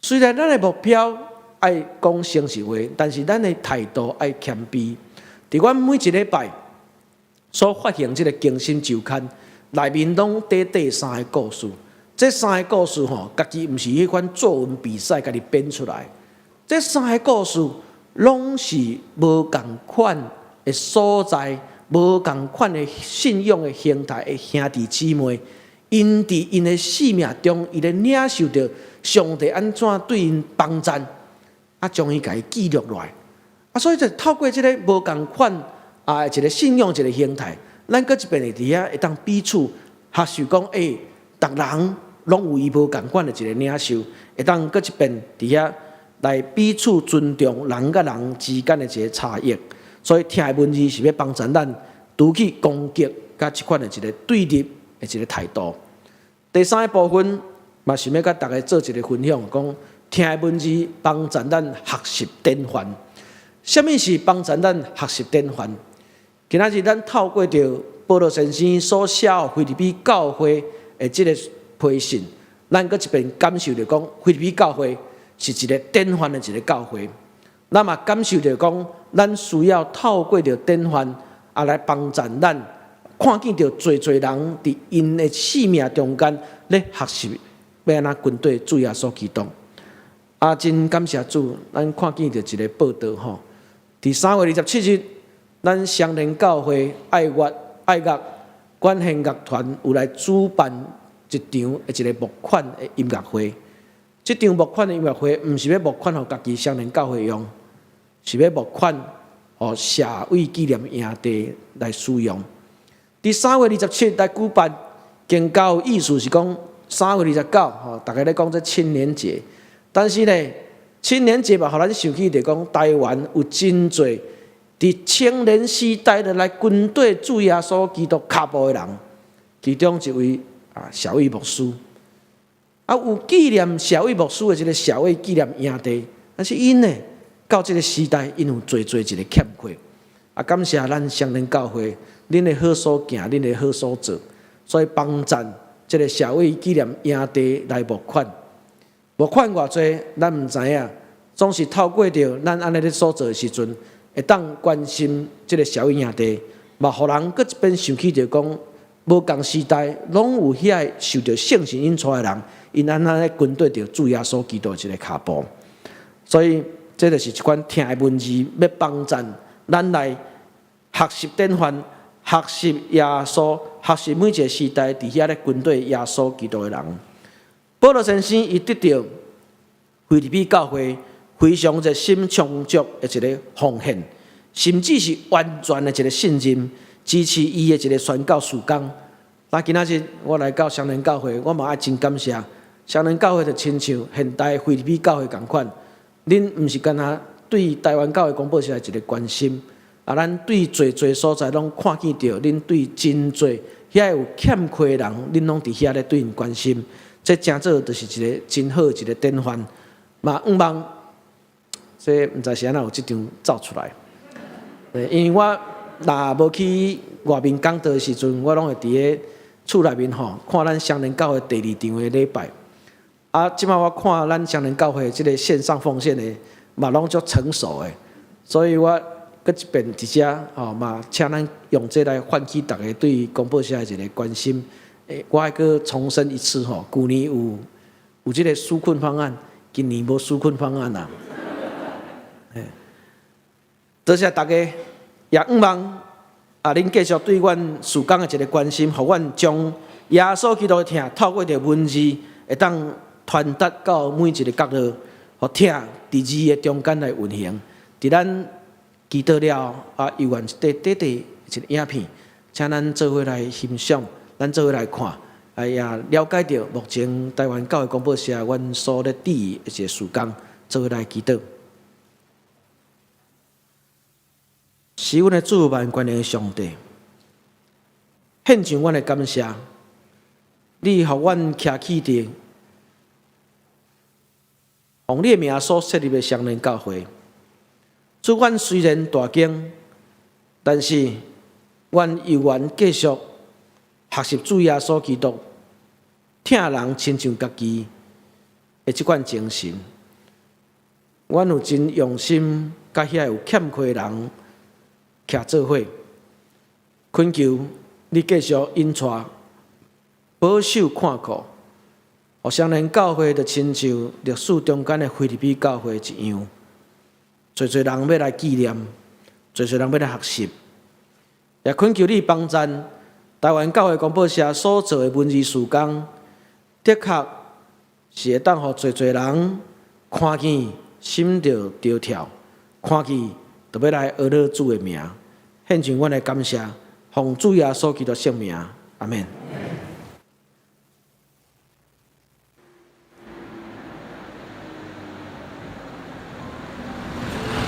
虽然咱的目标爱讲诚实话，但是咱的态度爱谦卑。伫阮每一礼拜所发行即个更新周刊内面，拢短3个故事。这3个故事吼，家己毋是迄款作文比赛家己编出来。这3个故事拢是无共款的所在，无共款的信仰的形态的兄弟姊妹，因伫因的生命中，伊咧领受着上帝安怎对因帮助，将伊家己记录落来。所以就透过即个无共款一个信仰一个形态，咱搁一遍会伫遐会当彼此学习讲，逐人拢有伊无共款的一个领受，会当搁一遍伫遐来彼此尊重人甲人之间的一个差异。所以听的文字是要帮助咱除去攻击甲即款的一个对立的一个态度。第3个部分嘛是要甲大家做一个分享，讲听的文字帮助咱学习典范。什么是帮助咱学习典范？今仔日咱透过着保罗先生所写腓立比教会的这个批信，咱搁一遍感受着讲，腓立比教会是一个典范的一个教会。咱嘛感受着讲，咱需要透过着典范来帮助咱看见着侪人伫因的生命中间咧学习要安怎军队主耶稣基督。真感谢主，咱看见着一个报道吼。伫3月27日，咱双联教会爱乐管弦乐团有来主办一场一个募款的音乐会。这场募款的音乐会，毋是要募款互家己双联教会用，是要募款互社会纪念营地来使用。伫3月27日来举办，更加有意思是讲3月29，大家咧讲这青年节，但是呢。青年节嘛，互咱想起着讲，台湾有真侪伫青年时代的来军队主耶稣基督脚步的人，其中一位小卫牧师，有纪念小卫牧师的这个小卫纪念营地，但是因呢，到这个时代，因有侪一个欠缺。感谢咱双联教会，恁的好所行，恁的好所做，所以帮赞这个小卫纪念营地来募款。募款偌济，咱毋知影，总是透过着咱安尼咧所做的时阵，会当关心即个小营地，嘛，互人搁一边想起着讲，无共时代，拢有遐受着圣神引出的人，因安那咧军队着主耶稣基督一个脚步。所以，这就是一款听的文字，要帮助咱来学习典范，学习耶稣，学习每一个时代伫遐咧军队耶稣基督的人。保罗先生伊得到腓立比教会非常热心充足的一个奉献，甚至是完全的一个信任，支持伊的一个宣教事工。今仔日我来到双联教会，我嘛爱真感谢双联教会，就亲像现代腓立比教会共款，恁毋是干那对台湾教会广播社一个关心，咱对侪所在拢看见到恁对真侪遐有欠缺的人，恁拢伫遐咧对因关心。这真做就是一个真好一个典范，嘛毋望，所以毋知是安怎有即张照出来。因为我若无去外面讲道的时阵，我拢会伫咧厝内面吼看咱双联教会第2场的礼拜。即摆我看咱双联教会即个线上奉献的，嘛拢足成熟的，所以我搁一遍伫遮嘛，请咱用这来唤起大家对广播社的一个关心。我还阁重申一次吼，旧年有这个纾困方案，今年无纾困方案啦。多谢大家，也毋望恁继续对阮事工的一个关心，互阮将耶稣基督的听透过着文字，会当传达到每一个角落，互听伫字的中间来运行。伫咱祈祷了游完一个影片，请咱做伙来欣赏，咱做伙来看，也了解到目前台湾教会广播社阮所咧伫一个事工，做伙来祈祷。是阮的主万权的上帝，献上阮的感谢，你互阮徛起伫，用你的名所设立的双联教会。主，阮虽然大惊，但是阮犹原继续学习主耶稣基督，听人亲像家己的即款精神。阮有真用心，甲遐有欠缺的人徛做伙，恳求你继续引带、保守、看顾，互双联教会就亲像历史中间的腓立比教会一样。侪侪人要来纪念，侪侪人要来学习，也恳求你帮赞台湾教会广播社所做的文字事工，的确是会当互侪侪人看见，心就着跳，看见就要来学了主的名，献上阮的感谢，奉主耶稣基督圣名，阿免。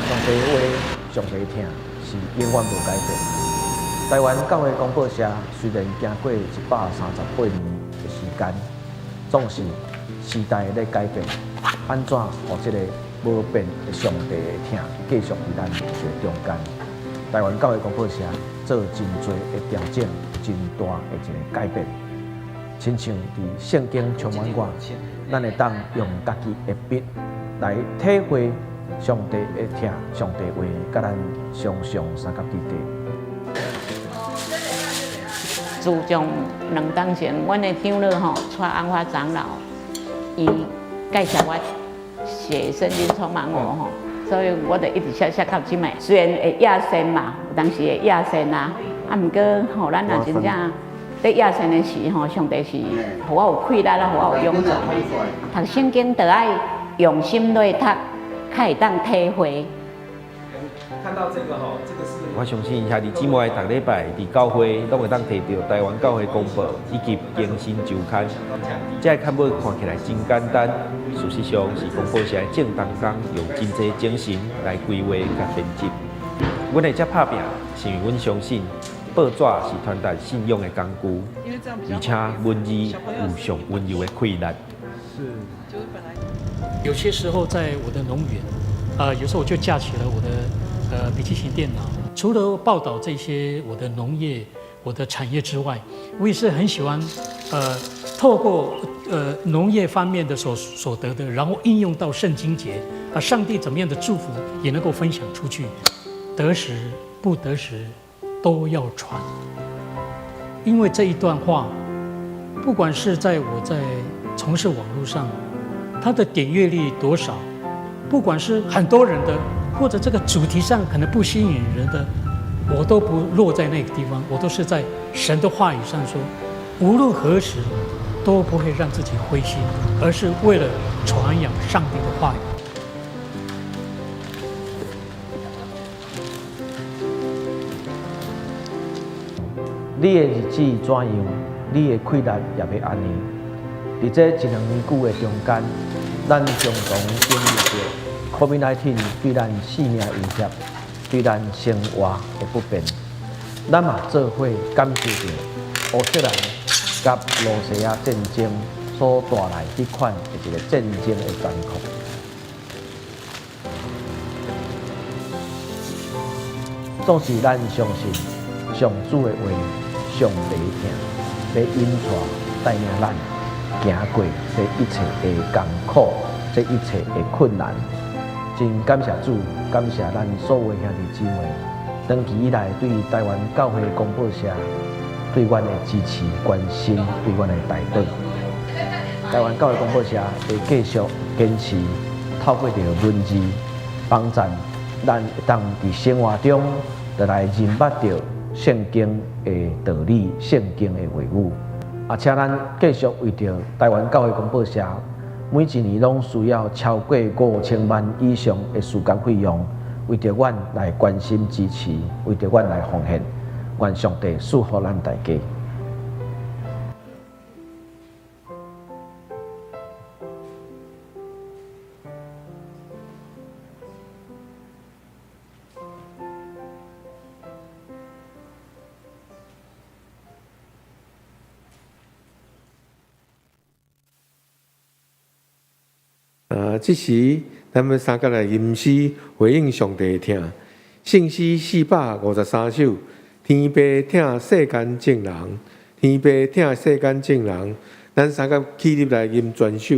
上帝话，上帝听，是永远无改变。台湾教会广播社虽然经过138年的时间，总是时代在改变，安怎互这个无变的上帝的听继续伫咱的中间？台湾教会广播社做真多的调整，真大的一个改变，亲像伫圣经充满我，咱会当用家己的笔来体会。上帝会听上帝话，甲咱常常三甲伫地。自从2天前，阮的长老带安华长老，伊介绍我写圣经充满我所以我就一直写到即卖。虽然会亚线嘛，有当时会亚线啊，毋过咱若真正在亚线的时上帝是互我有快乐啦，互我有勇气。读圣经就爱用心来读。较会当体会。看到这个这个是我相信兄弟姊妹逐礼拜伫教会拢会当摕到台湾教会公报以及更新周刊，这个刊物看起来真简单，事实上是公报社正当中用真侪精神来规划甲编辑。阮会遮拍拼，是因为阮相信报纸是传达信仰的工具，而且文字有上温柔的快乐。有些时候在我的农园，有时候我就架起了我的笔记型电脑，除了报道这些我的农业、我的产业之外，我也是很喜欢透过农业方面的所得的，然后应用到圣经节上帝怎么样的祝福也能够分享出去，得时不得时都要传，因为这一段话，不管是我在从事网络上。它的点阅率多少？不管是很多人的，或者这个主题上可能不吸引人的，我都不落在那个地方，我都是在神的话语上说，无论何时都不会让自己灰心，而是为了传扬上帝的话语。你的日子怎样，你的快乐也要安尼。伫这1、2年久的中间，咱共同经历着 COVID-19 对咱性命威胁，对咱生活的不便。咱嘛做伙感受着乌克兰甲罗西亚战争所带来这款的一个战争的残酷。总是咱相信上主的话，上帝听，要引带领咱。行过这一切的艰苦，这一切的困难，真感谢主，感谢咱所有兄弟姊妹，长期以来对台湾教会广播社对阮的支持、关心，对阮的带动。台湾教会广播社会继续坚持，透过着文字帮助咱会当伫生活中，就来认捌着圣经的道理、圣经的话语。请咱继续为着台湾教会广播社每一年拢需要超过5000万以上的事工费用，为着阮来关心支持，为着阮来奉献，愿上帝赐福咱大家。这时咱们三个来吟诗回应上帝的听，圣诗453首，天父听世间正人，天父听世间正人，咱三个起立来吟全首。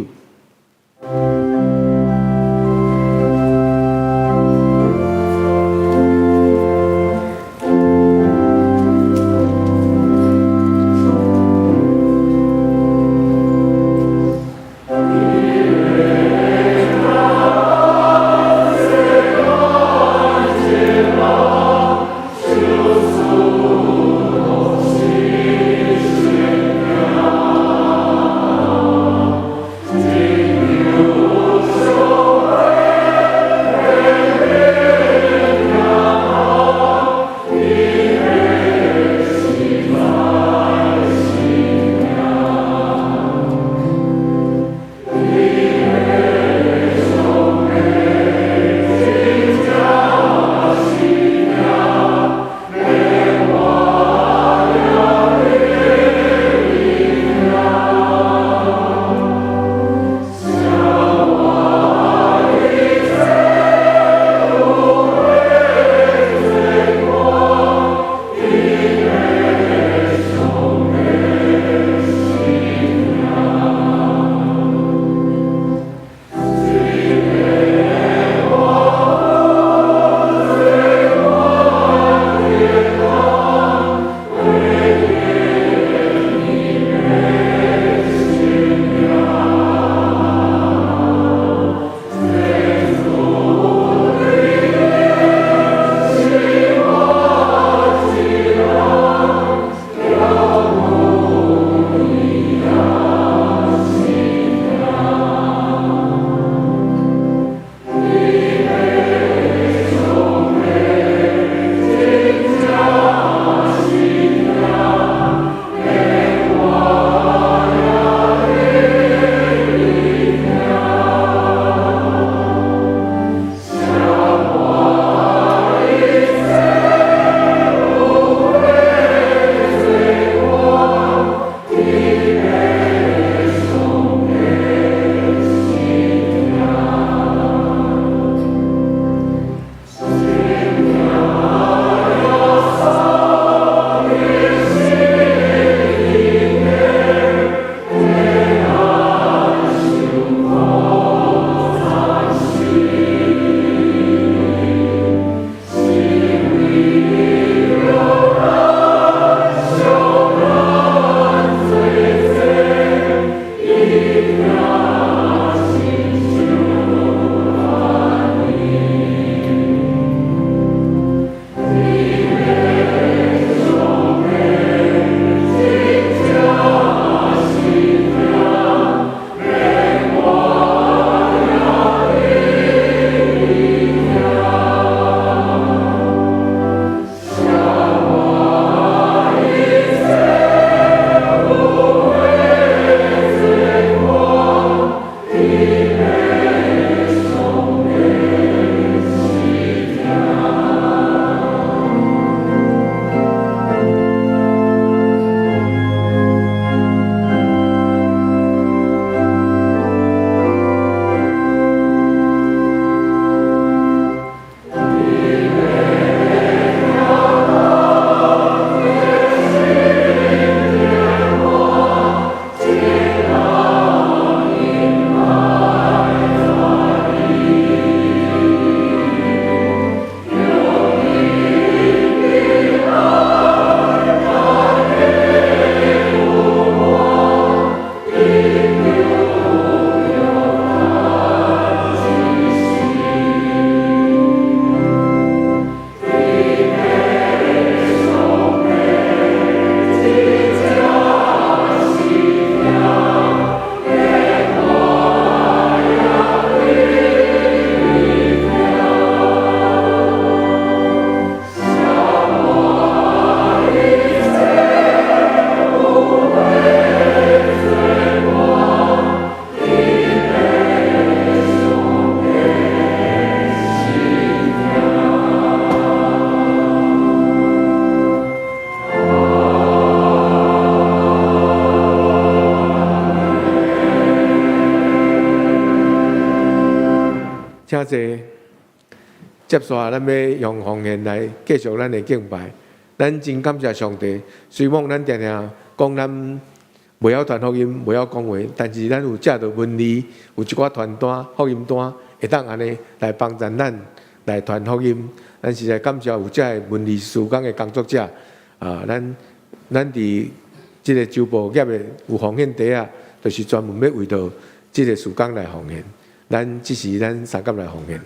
请坐，接下咱要用方言来继续咱的敬拜。咱真感谢上帝，虽望咱常常讲咱袂晓传福音，袂晓讲话，但是咱有借着文字，有一寡传单、福音单，会当安尼来帮助咱来传福音。咱实在感谢有这文字事工的工作者啊，咱伫即个周报业的有奉献地啊，就是专门要为着即个事工来奉献。咱即是咱三甲来奉献。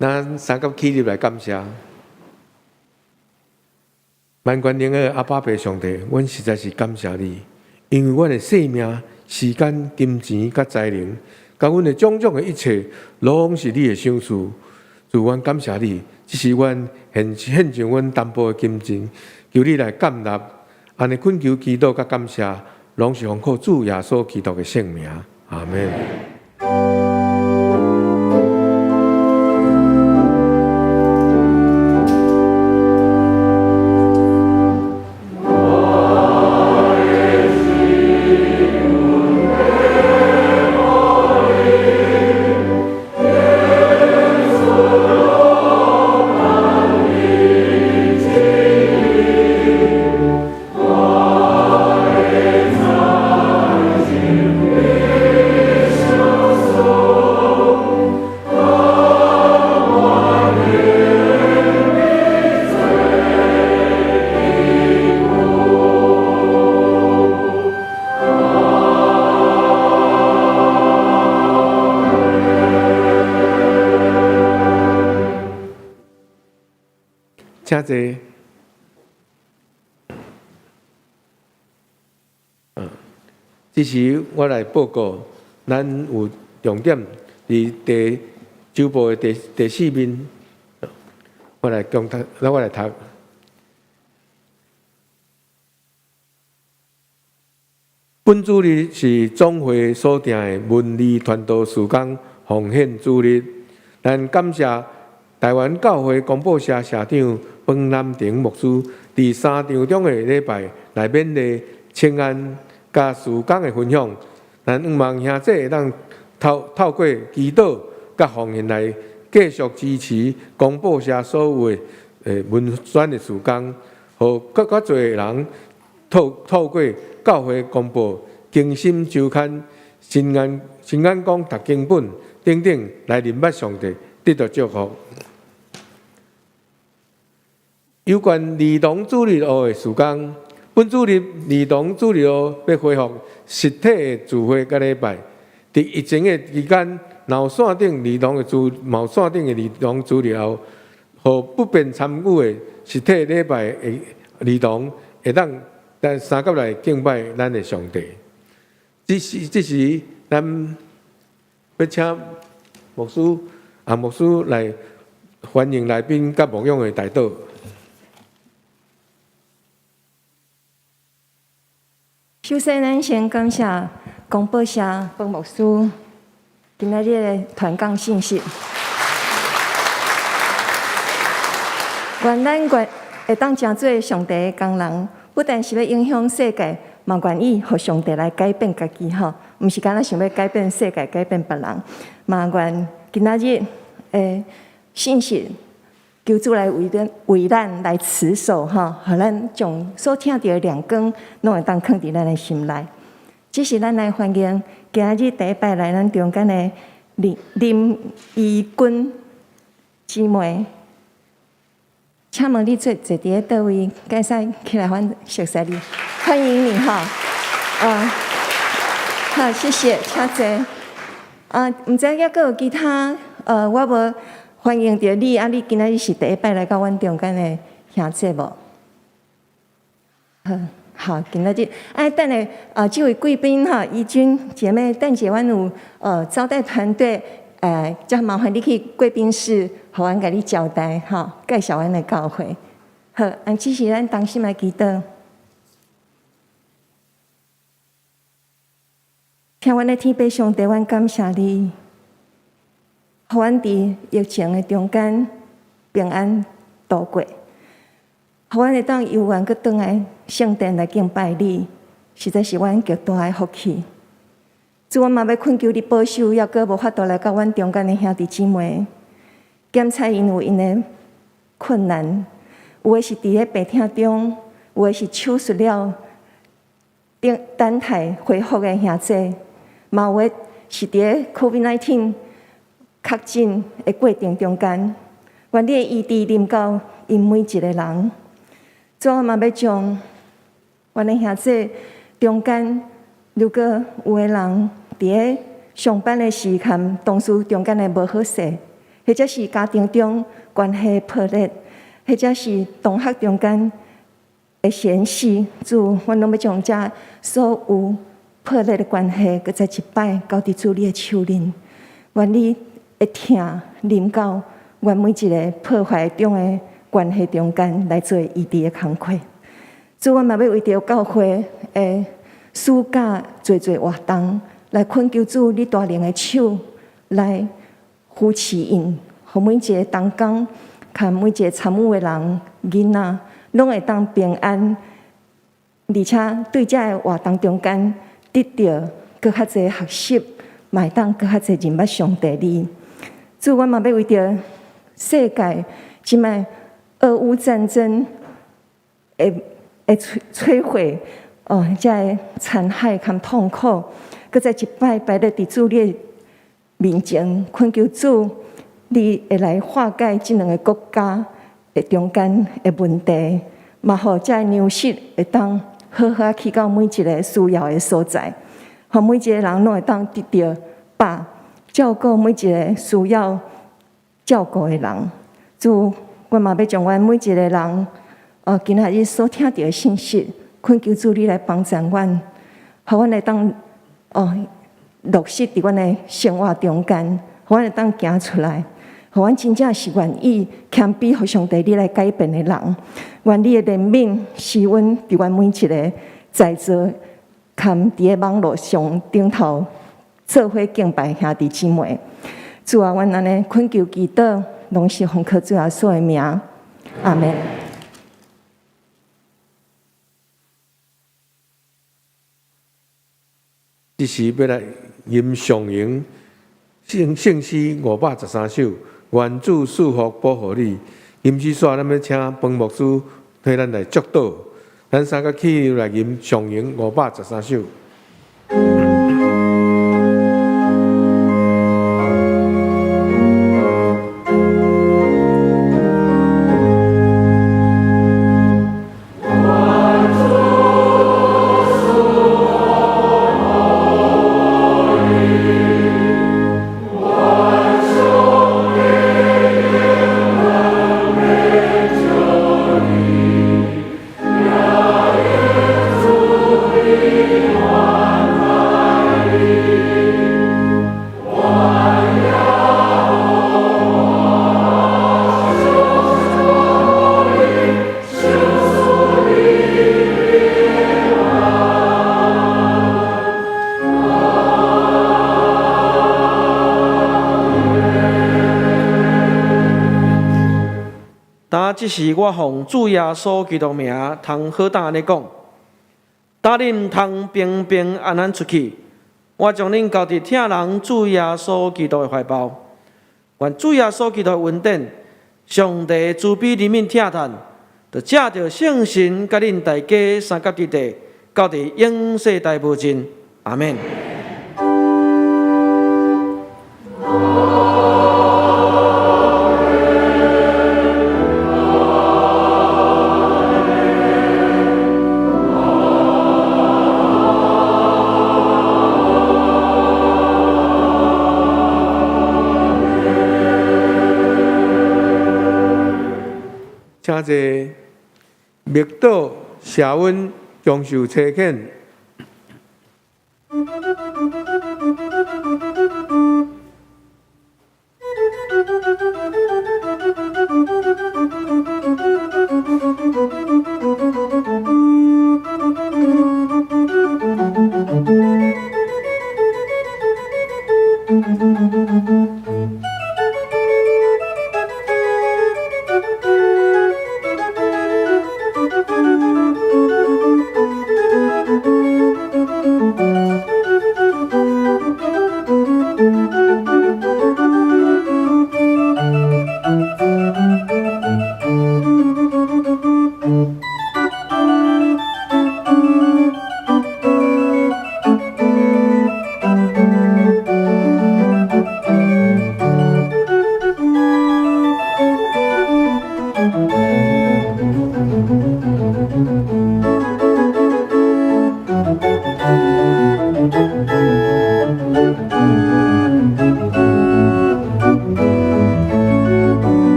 咱三甲起立来感谢，万权能的阿爸爸上帝，阮实在是感谢你，因为阮的性命、时间、金钱、甲才能，甲阮的种种的一切，拢是你的赏赐。主，阮感谢你，这是阮献上阮淡薄的金钱，求你来感纳，安尼恳求祈祷甲感谢，拢是奉靠主耶稣基督的圣名，阿门。请坐。这时我来报告，咱有重点伫周报的第四面，我来读。本主日是总会所定的文理传道事工奉献主日，咱感谢台湾教会广播社社长彭南庭牧师伫3场中的礼拜来勉励请安甲事工的分享，咱望兄弟会当透过祈祷甲奉献来继续支持广播社所有的文宣的事工，互更较侪人透过教会公布、更新周刊、新眼光读经本等等来认捌上帝，得到祝福。有关儿童主日学的事工，本主日儿童主日学要恢复实体的聚会甲礼拜。伫疫情的期间，毛线顶儿童主日后，互不便参与的实体礼拜的儿童会当在三甲来敬拜咱的上帝。这时咱要请牧师来欢迎来宾甲牧养的代祷。首先，咱先感谢广播社方牧师今仔日的传讲信息。愿咱会当真做上帝的工人，不但是要影响世界，嘛愿意互上帝来改变家己吼，毋是干那想要改变世界、改变别人，嘛愿今仔日的信息。求主来为咱来持守哈，互咱将所听到的亮光，拢会当放伫咱的心内。这是咱来欢迎今日第一摆来咱中间的林怡君姊妹，请问你坐伫咧倒位？介使起来熟悉你，欢迎你哈。好，谢谢，请坐。毋知抑阁有其他我无。欢迎着你，你今仔日是第一摆来到阮中间的兄弟无？好，今仔日等下这位贵宾哈，怡君姐妹，等下阮有招待团队，再麻烦你去贵宾室，互阮甲你交代哈，介绍阮的教会。好，这是咱当心来祈祷，听阮的天父上帝，阮感谢你。互阮伫疫情的中间平安度过，互阮会当游玩去转来圣殿来敬拜你，实在是阮极大的福气。主，阮嘛要恳求你保守，抑阁无法度来到阮中间的兄弟姊妹，检查因有因的困难，有的是伫咧病痛中，有的是手术了等待恢复的兄弟，嘛有的是伫咧 COVID-19。确诊的过程中间，愿你的医治临到因每一个人。主，我嘛要将阮的兄弟中间，如果有个人伫咧上班的时间，同事中间的无好势，或者是家庭中关系破裂，或者是同学中间的嫌隙，主，阮拢要将这所有破裂的关系，搁再一摆交伫主你的手里，愿你。会听临到阮每一个破坏中的关系中间来做医治的工课。主，阮嘛要为着教会的暑假做活动，来恳求主你大能的手来扶持因，互每一个同工，看每一个参与的人囡仔，拢会当平安，而且对这个活动中间得到更较侪学习，嘛会当更较侪认捌上帝你。主，阮嘛要为着世界即摆俄乌战争会摧毁这个残害和痛苦，搁再一摆摆咧伫主你面前，恳求主，你会来化解即两个国家的中间的问题，嘛互这个粮食会当好好去到每一个需要的所在，互每一个人拢会当得到饱。照顾每一个需要照顾的人，主，阮嘛要将阮每一个人，今仔日所听到的信息，恳求主你来帮助阮，互阮会当落实伫阮的生活中间，互阮会当行出来，互阮真正是愿意谦卑，互上帝你来改变的人，愿你的怜悯施恩伫阮每一个在座，含伫咧网络上顶头。做伙敬拜兄弟姊妹，主啊，阮安尼恳求祈祷，拢是奉靠主耶稣的名，阿门。这时要来吟上营圣诗513首，愿主赐福保护你。吟诗煞，咱要请彭牧师替咱来祝祷。咱三个起来吟上吟513首。这是我奉主耶稣基督名，通好胆安尼讲，答恁通平平安安出去。我将恁交伫疼人主耶稣基督的怀抱。愿主耶稣基督的恩典，上帝慈悲怜悯疼叹，就借着圣神，甲恁大家三甲之地，到伫永世代无尽。阿免。请坐，密岛社温将受车遣。